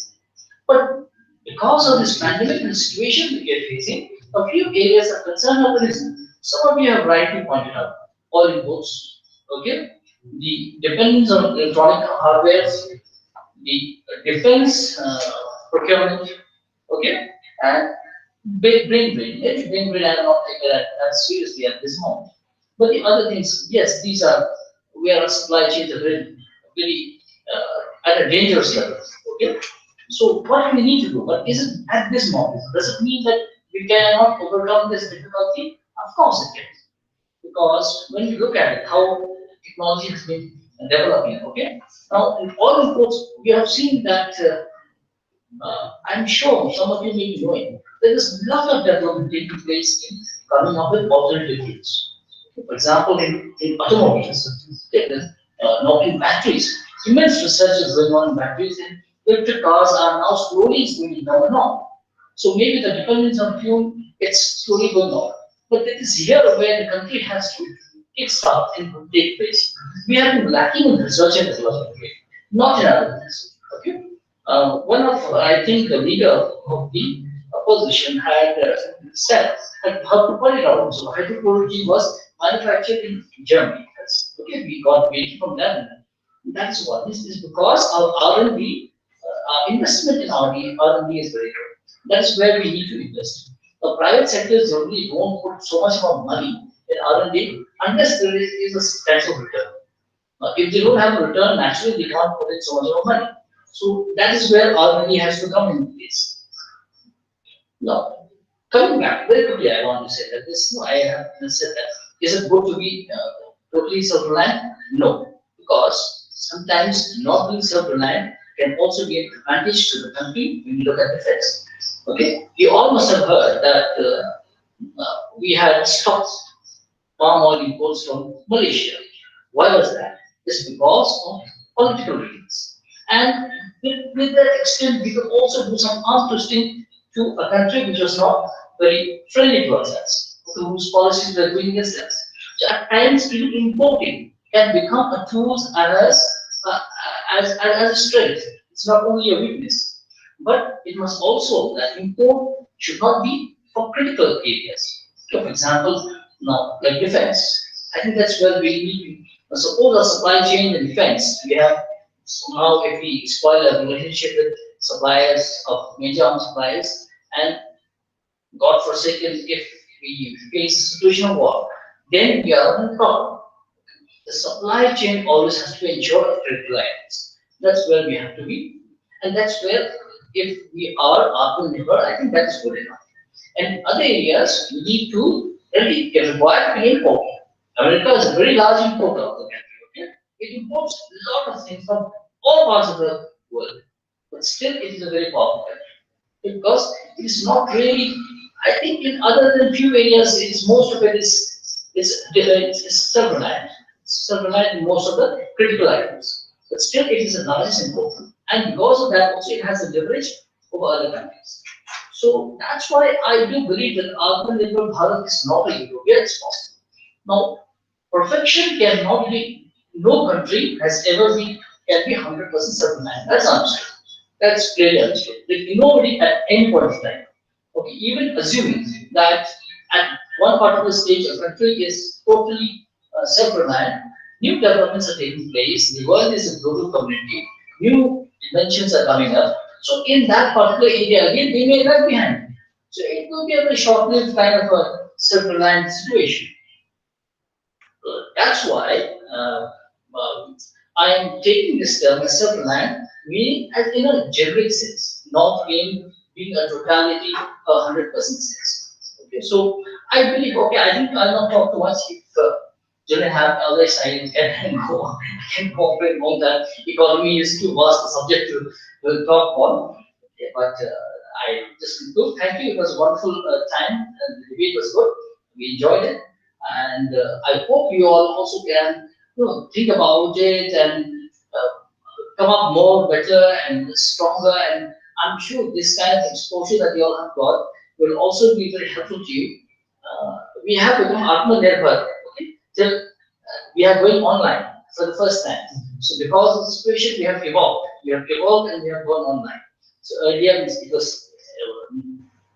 But because of this pandemic and the situation we are facing, a few areas of concern have arisen. Some of you have rightly pointed out oil imports, okay? The dependence on electronic hardware, the defense procurement, okay? And brain drain. Brain drain, I will not take that seriously at this moment. But the other things, yes, these are, where our supply chains are very at a dangerous level. Okay, so what do we need to do? But is it at this moment? Does it mean that we cannot overcome this difficulty? Of course it can, because when you look at it, how technology has been developing. Okay, now in all imports, we have seen that. I'm sure some of you may be knowing there is a lot of development taking place in coming up with alternative fuels. For example, in automobiles, now in batteries, immense research is going on in batteries, and electric cars are now slowly down and on. So maybe the dependence on fuel it's slowly going on. But it is here where the country has to kickstart and take place. We have been lacking in research and development, not in other things. Okay. One of, I think, the leader of the opposition had said, had put it out. So hydrochloroquine was manufactured in Germany. Okay, we got weight from them. That's what this is because our R&D, our investment in R&D is very good. That's where we need to invest. The private sectors generally don't put so much more money in R&D unless there is a substantial return. If they don't have a return, naturally they can't put in so much more money. So that is where R&D has to come into place. Now, coming back very quickly, I want to say that this. No, I have said that. Is it good to be totally self-reliant? No, because sometimes not being self-reliant can also be an advantage to the country when you look at defense. Okay, you all must have heard that we had stopped palm oil imports from Malaysia. Why was that? It's because of political reasons. And with that extent, we could also do some arm twisting to a country which was not very friendly towards us, whose policies were going against us. So at times, even importing can become a tool as a strength. It's not only a weakness, but it must also that import should not be for critical areas. So, for example, now like defense, I think that's where we need to suppose our supply chain in defense. We have somehow if we spoil a relationship with suppliers of major arms suppliers, and God forsaken, if we face a situation of war, then we are in a problem. The supply chain always has to ensure critical items. That's where we have to be, and that's where if we are Atmanirbhar, I think that is good enough. And other areas we need to really get required to import. America is a very large importer of the country. Okay? It imports a lot of things from all parts of the world, but still it is a very powerful country because it is not really. I think in other than few areas, it's most of it is self-reliant. Self-reliant in most of the critical items, but still it is a largest importer, and because of that, also it has a leverage over other countries. So that's why I do believe that Atmanirbhar Bharat is not a utopia; it's possible. Now, perfection cannot be. No country has ever been can be 100% self-reliant. That's understood. That's clearly understood. Like nobody at any point of time. Okay, even assuming that at one particular stage a country is totally self-reliant, new developments are taking place. The world is a global community. New inventions are coming up. So in that particular area, again, they may lag behind. So it will be a very short-lived kind of a self-reliant situation. That's why I am taking this term as self-reliant, meaning as in a generic sense, not in being a totality, 100% sense. Okay, so I believe, okay, I think I'll not talk too much. If children have others, I can go a bit more than economy is too vast a subject to talk on. Okay, but I just conclude. Thank you. It was a wonderful time, and the debate was good. We enjoyed it, and I hope you all also can think about it and come up more better and stronger. And I'm sure this kind of exposure that you all have got will also be very helpful to you. We have become Atmanirbhar. Okay, till we are going online for the first time. So because of the situation, we have evolved. We have evolved and we have gone online. So earlier it was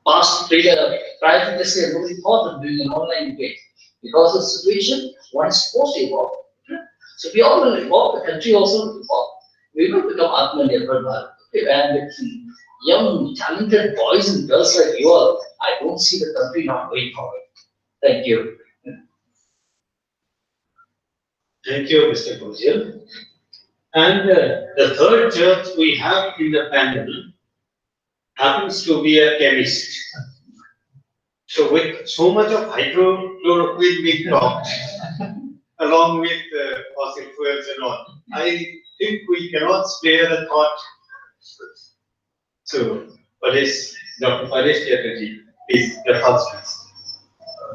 past prior to this year, nobody thought of doing an online debate. Because of the situation, one is supposed to evolve. So we all will evolve, the country also will evolve. We will become Atmanirbhar Bharat. Okay, and with young, talented boys and girls like you all, I don't see the country not going forward. Thank you. Thank you, Mr. Kojal. And the third judge we have in the panel happens to be a chemist. So with so much of hydrochloroquine being talked, along with fossil fuels and all, I think we cannot spare the thought. So, Dr. Paresh Chatterjee, please, the thoughts, please.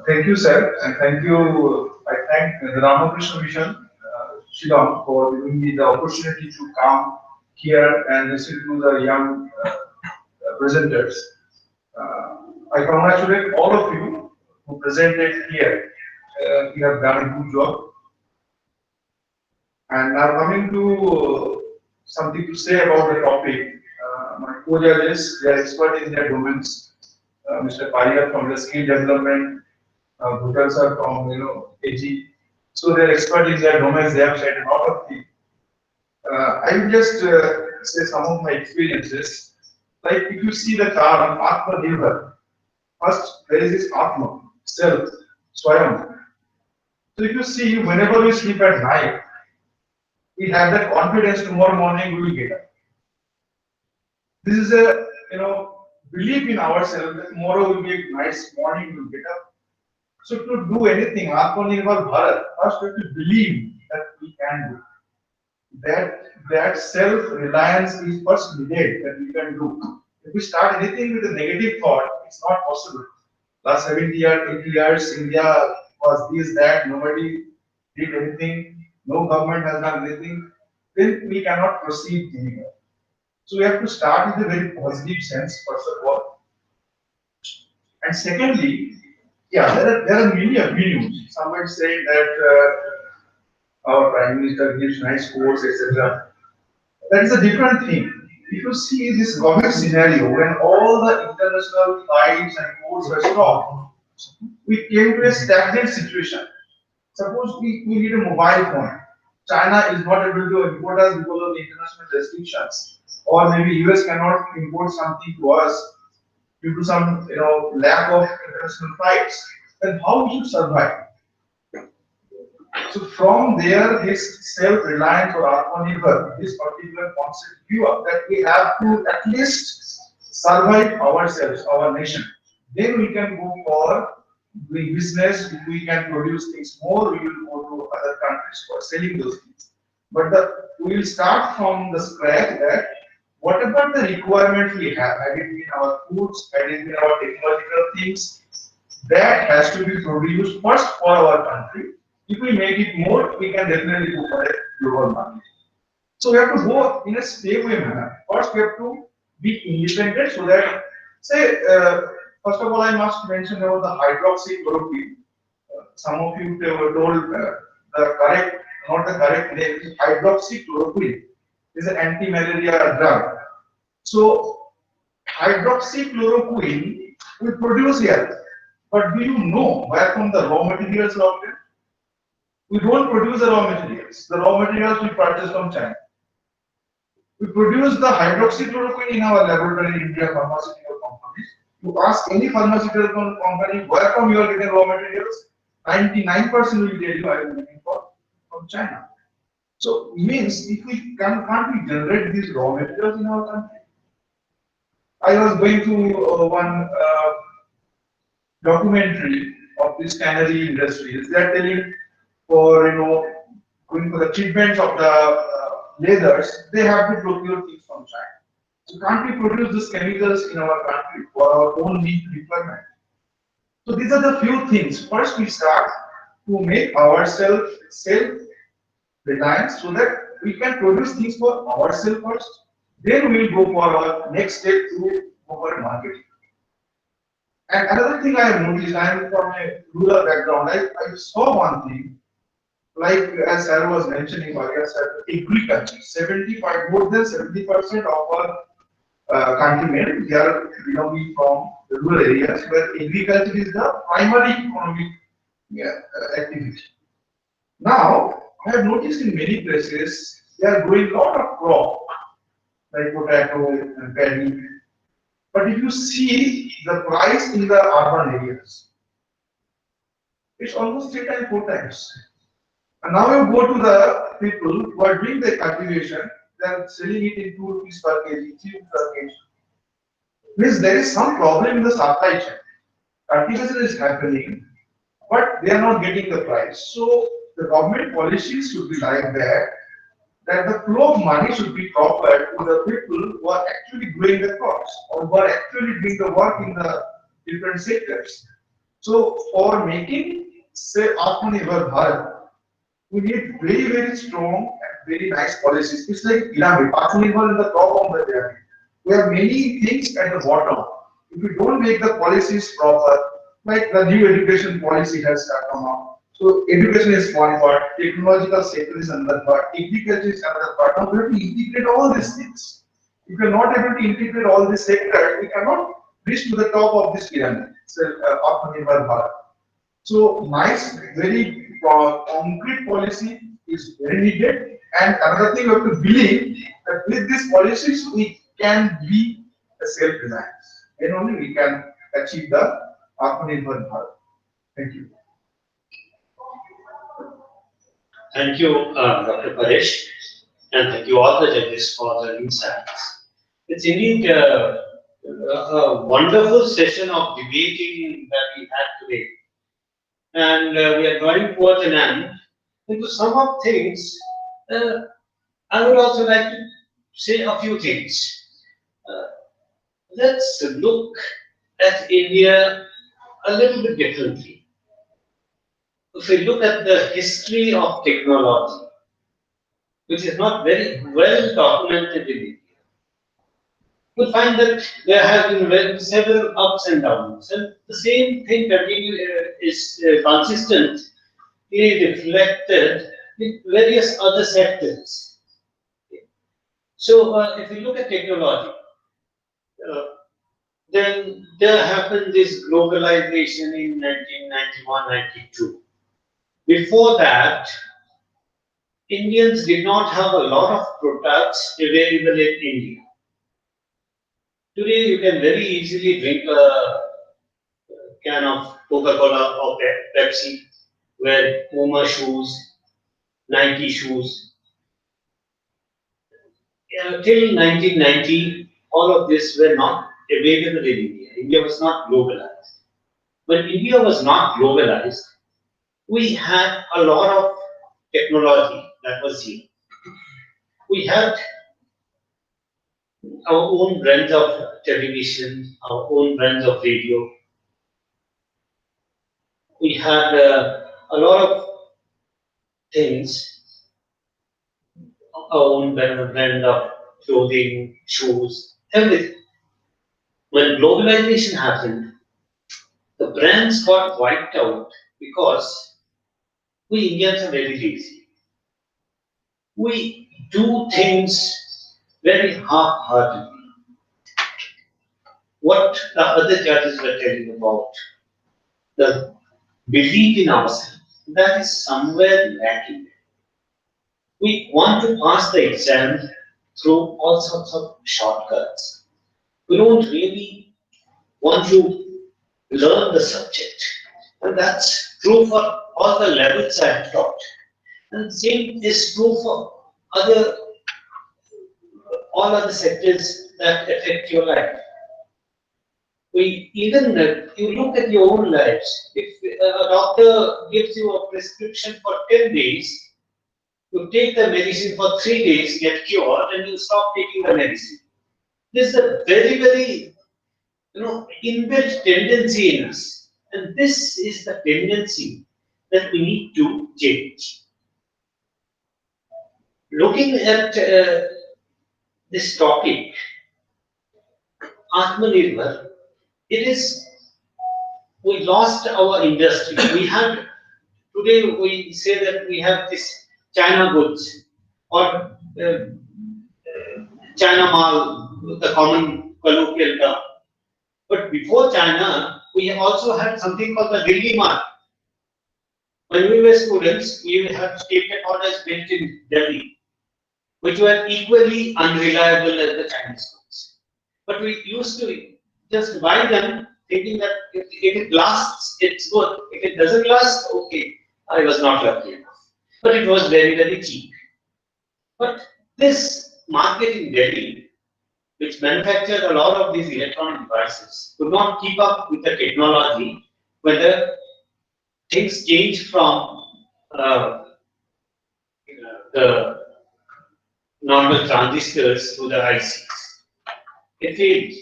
Thank you, sir, and thank you. I thank the Ramakrishna Mission, Shillong, for giving me the opportunity to come here and listen to the young presenters. I congratulate all of you who presented here. You have done a good job. And now coming to something to say about the topic, my co-judges, they are expert in their domains. Mr. Pariya from the skill development, Bhutal sir from AG. So they are expert in their domains. They have said a lot of things. I will just say some of my experiences. Like if you see the term Atmanirbhar, first there is this Atma, self, Swayam. So if you see, whenever we sleep at night, we have that confidence tomorrow morning we will get up. This is a belief in ourselves that tomorrow will be a nice morning we will get up. So to do anything, Atmanirbhar Bharat, first we have to believe that we can do. That self-reliance is first needed that we can do. If we start anything with a negative thought, it's not possible. Last 70 years, 80 years, India was this, that, nobody did anything, no government has done anything, then we cannot proceed anywhere. So we have to start with a very positive sense, first of all. And secondly, yeah, there are many opinions. Somebody said that our Prime Minister gives nice quotes, etc. That is a different thing. If you see this government scenario, when all the international flights and ports were stopped, we came to a stagnant situation. Suppose we need a mobile phone. China is not able to import us because of the international restrictions, or maybe US cannot import something to us due to some lack of international flights. Then how we should survive? So from there, this self-reliance or Atmanirbhar, this particular concept grew up that we have to at least survive ourselves, our nation. Then we can go for doing business. If we can produce things more, we will go to other countries for selling those things. But we will start from the scratch that whatever the requirement we have, had it been our foods, had it been our technological things, that has to be produced first for our country. If we make it more, we can definitely go for a global market. So we have to go in a stable manner. First, we have to be independent so that, say, first of all, I must mention about the hydroxychloroquine. Some of you were told the correct, not the correct name, is hydroxychloroquine. Is an anti-malaria drug. So hydroxychloroquine we produce here, but do you know where from the raw materials are obtained? We don't produce the raw materials. The raw materials we purchase from China. We produce the hydroxychloroquine in our laboratory in India pharmaceutical companies. You ask any pharmaceutical company where from you are getting raw materials, 99% will tell you I am getting from China. So means if we can't we generate these raw materials in our country? I was going to one documentary of this cannery industry. They are telling for going for the treatment of the leathers, they have to procure things from China. So can't we produce these chemicals in our country for our own need requirement? So these are the few things. First, we start to make ourselves self-reliant so that we can produce things for ourselves first. Then we will go for our next step to go for marketing. And another thing I have noticed, I am from a rural background. I saw one thing. Like as Sarah was mentioning earlier, agriculture, more than 70% of our countrymen, they are belonging from the rural areas where agriculture is the primary economic activity. Now, I have noticed in many places they are growing a lot of crop like potato and paddy. But if you see the price in the urban areas, it's almost 3 times, 4 times. And now you go to the people who are doing the cultivation, they are selling it in 2 rupees per kg, 3 rupees per kg. Means there is some problem in the supply chain. Cultivation is happening, but they are not getting the price. So the government policies should be like that the flow of money should be proper to the people who are actually doing the crops or who are actually doing the work in the different sectors. So for making, say, Atmanirbhar Bharat, we need very, very strong and very nice policies. It's like pyramid. Atmanirbhar is the top of the pyramid. We have many things at the bottom. If we don't make the policies proper, like the new education policy has come up. So education is one part, technological sector is another part, agriculture is another part. Now we have to integrate all these things. If we are not able to integrate all these sectors, we cannot reach to the top of this pyramid. So, Atmanirbhar Bharat. So nice, very concrete policy is very needed. And another thing we have to believe that with these policies we can be self-reliance. Then only we can achieve the Atmanirbhar Bharat. Thank you. Thank you, Dr. Paresh, and thank you all the judges for the insights. It's indeed a wonderful session of debating that we had today. And we are drawing towards an end. And to sum up things, I would also like to say a few things. Let's look at India a little bit differently. If we look at the history of technology, which is not very well documented in India, we'll find that there have been several ups and downs, and the same thing is consistently reflected in various other sectors. So, if we look at technology, then there happened this globalization in 1991-92. Before that, Indians did not have a lot of products available in India. Today, you can very easily drink a can of Coca-Cola or Pepsi, wear Puma shoes, Nike shoes. Till 1990, all of this were not available in India. India was not globalized. When India was not globalized, we had a lot of technology that was here. We had our own brands of television, our own brands of radio. We had a lot of things, our own brand of clothing, shoes, everything. When globalization happened, the brands got wiped out because we Indians are very lazy. We do things very half-heartedly. What the other judges were telling about, the belief in ourselves, that is somewhere lacking. We want to pass the exam through all sorts of shortcuts. We don't really want to learn the subject. And that's true for all the levels I have taught. And the same is true for all other sectors that affect your life. You look at your own lives. If a doctor gives you a prescription for 10 days, you take the medicine for 3 days, get cured, and you stop taking the medicine. This is a very, very inbuilt tendency in us. And this is the tendency that we need to change. Looking at this topic, Atmanirbhar, we lost our industry. Today we say that we have this China goods or China Mal, the common colloquial term. But before China, we also had something called the Delhi Mal. When we were students, we had stated orders built in Delhi, which were equally unreliable as the Chinese goods. But we used to just buy them, thinking that if it lasts, it's good. If it doesn't last, okay, I was not lucky enough. but it was very, very cheap. But this market in Delhi, which manufactured a lot of these electronic devices, could not keep up with the technology when the things changed from the normal transistors to the ICs. It failed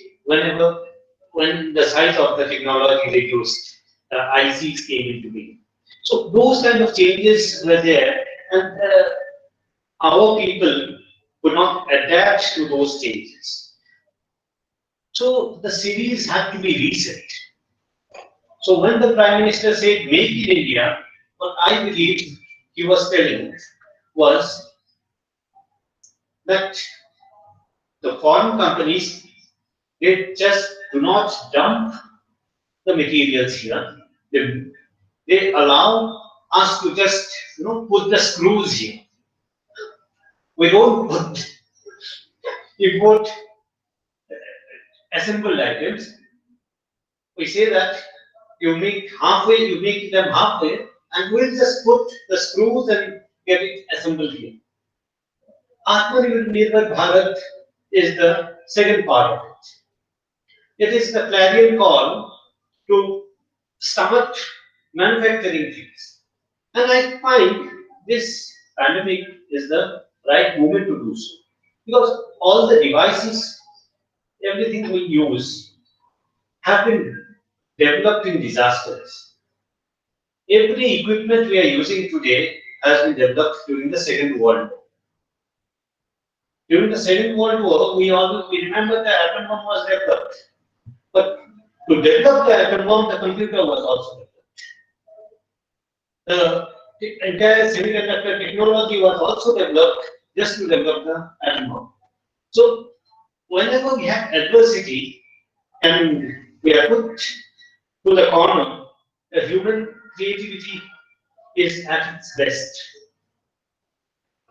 when the size of the technology reduced, the ICs came into being. So those kind of changes were there, and our people could not adapt to those changes. So the cities had to be reset. So when the Prime Minister said make in India, what I believe he was telling was that the foreign companies, they just do not dump the materials here. They allow us to just put the screws here. We don't put import assembled items. We say that you make them halfway, and we'll just put the screws and get it assembled here. Atmanirbhar Bharat is the second part of it. It is the clarion call to start manufacturing things. And I find this pandemic is the right moment to do so. Because all the devices, everything we use, have been developed in disasters. Every equipment we are using today has been developed during the Second World War. During the Second World War, we remember the atom bomb was developed. But to develop the atom bomb, the computer was also developed. The entire semiconductor technology was also developed just to develop the atom bomb. So whenever we have adversity and we are put to the corner, the human creativity is at its best.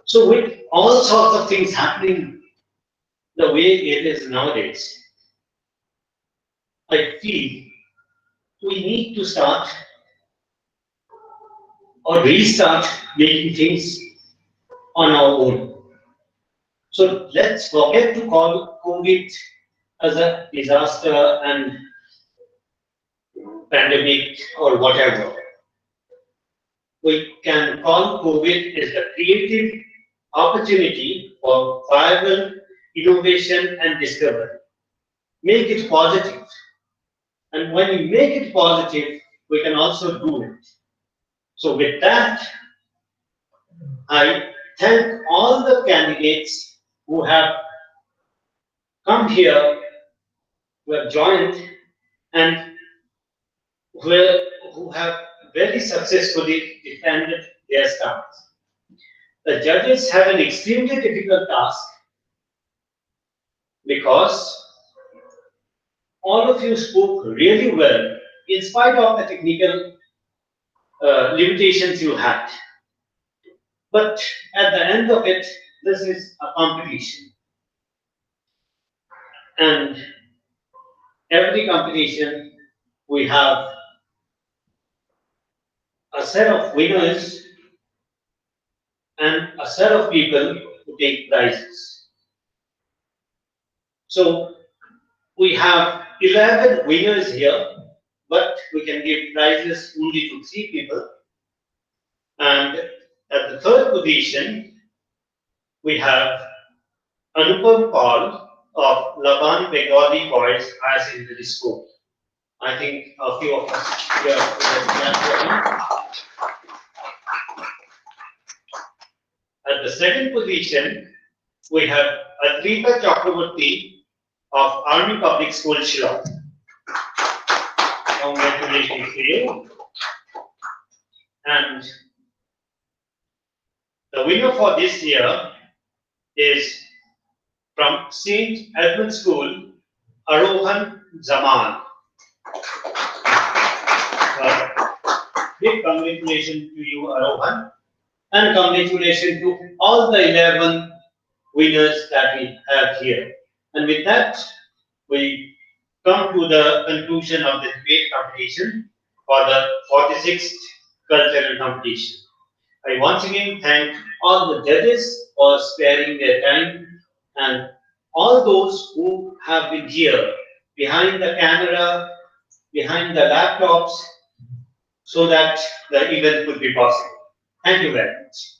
So with all sorts of things happening the way it is nowadays, I feel we need to start or restart making things on our own. So let's forget to call COVID as a disaster and pandemic or whatever. We can call COVID as a creative opportunity for viable innovation and discovery. Make it positive. And when we make it positive, we can also do it. So with that, I thank all the candidates who have come here, who have joined, and who have very successfully defended their stance. The judges have an extremely difficult task because all of you spoke really well in spite of the technical limitations you had. But at the end of it, this is a competition. And every competition, we have a set of winners and a set of people who take prizes. So we have 11 winners here, but we can give prizes only to 3 people. And at the third position, we have Anupam Paul of Laban Bengali Boys Higher Secondary School. I think a few of us here At the second position, we have Adrita Chakraborty of Army Public School, Shillong. Congratulations to you. And the winner for this year is from St. Edmund School, Arohan Zaman. Big congratulations to you, Arohan, and congratulations to all the 11 winners that we have here. And with that, we come to the conclusion of the debate competition for the 46th cultural competition. I once again thank all the judges for sparing their time and all those who have been here behind the camera, behind the laptops, so that the event could be possible. Thank you very much.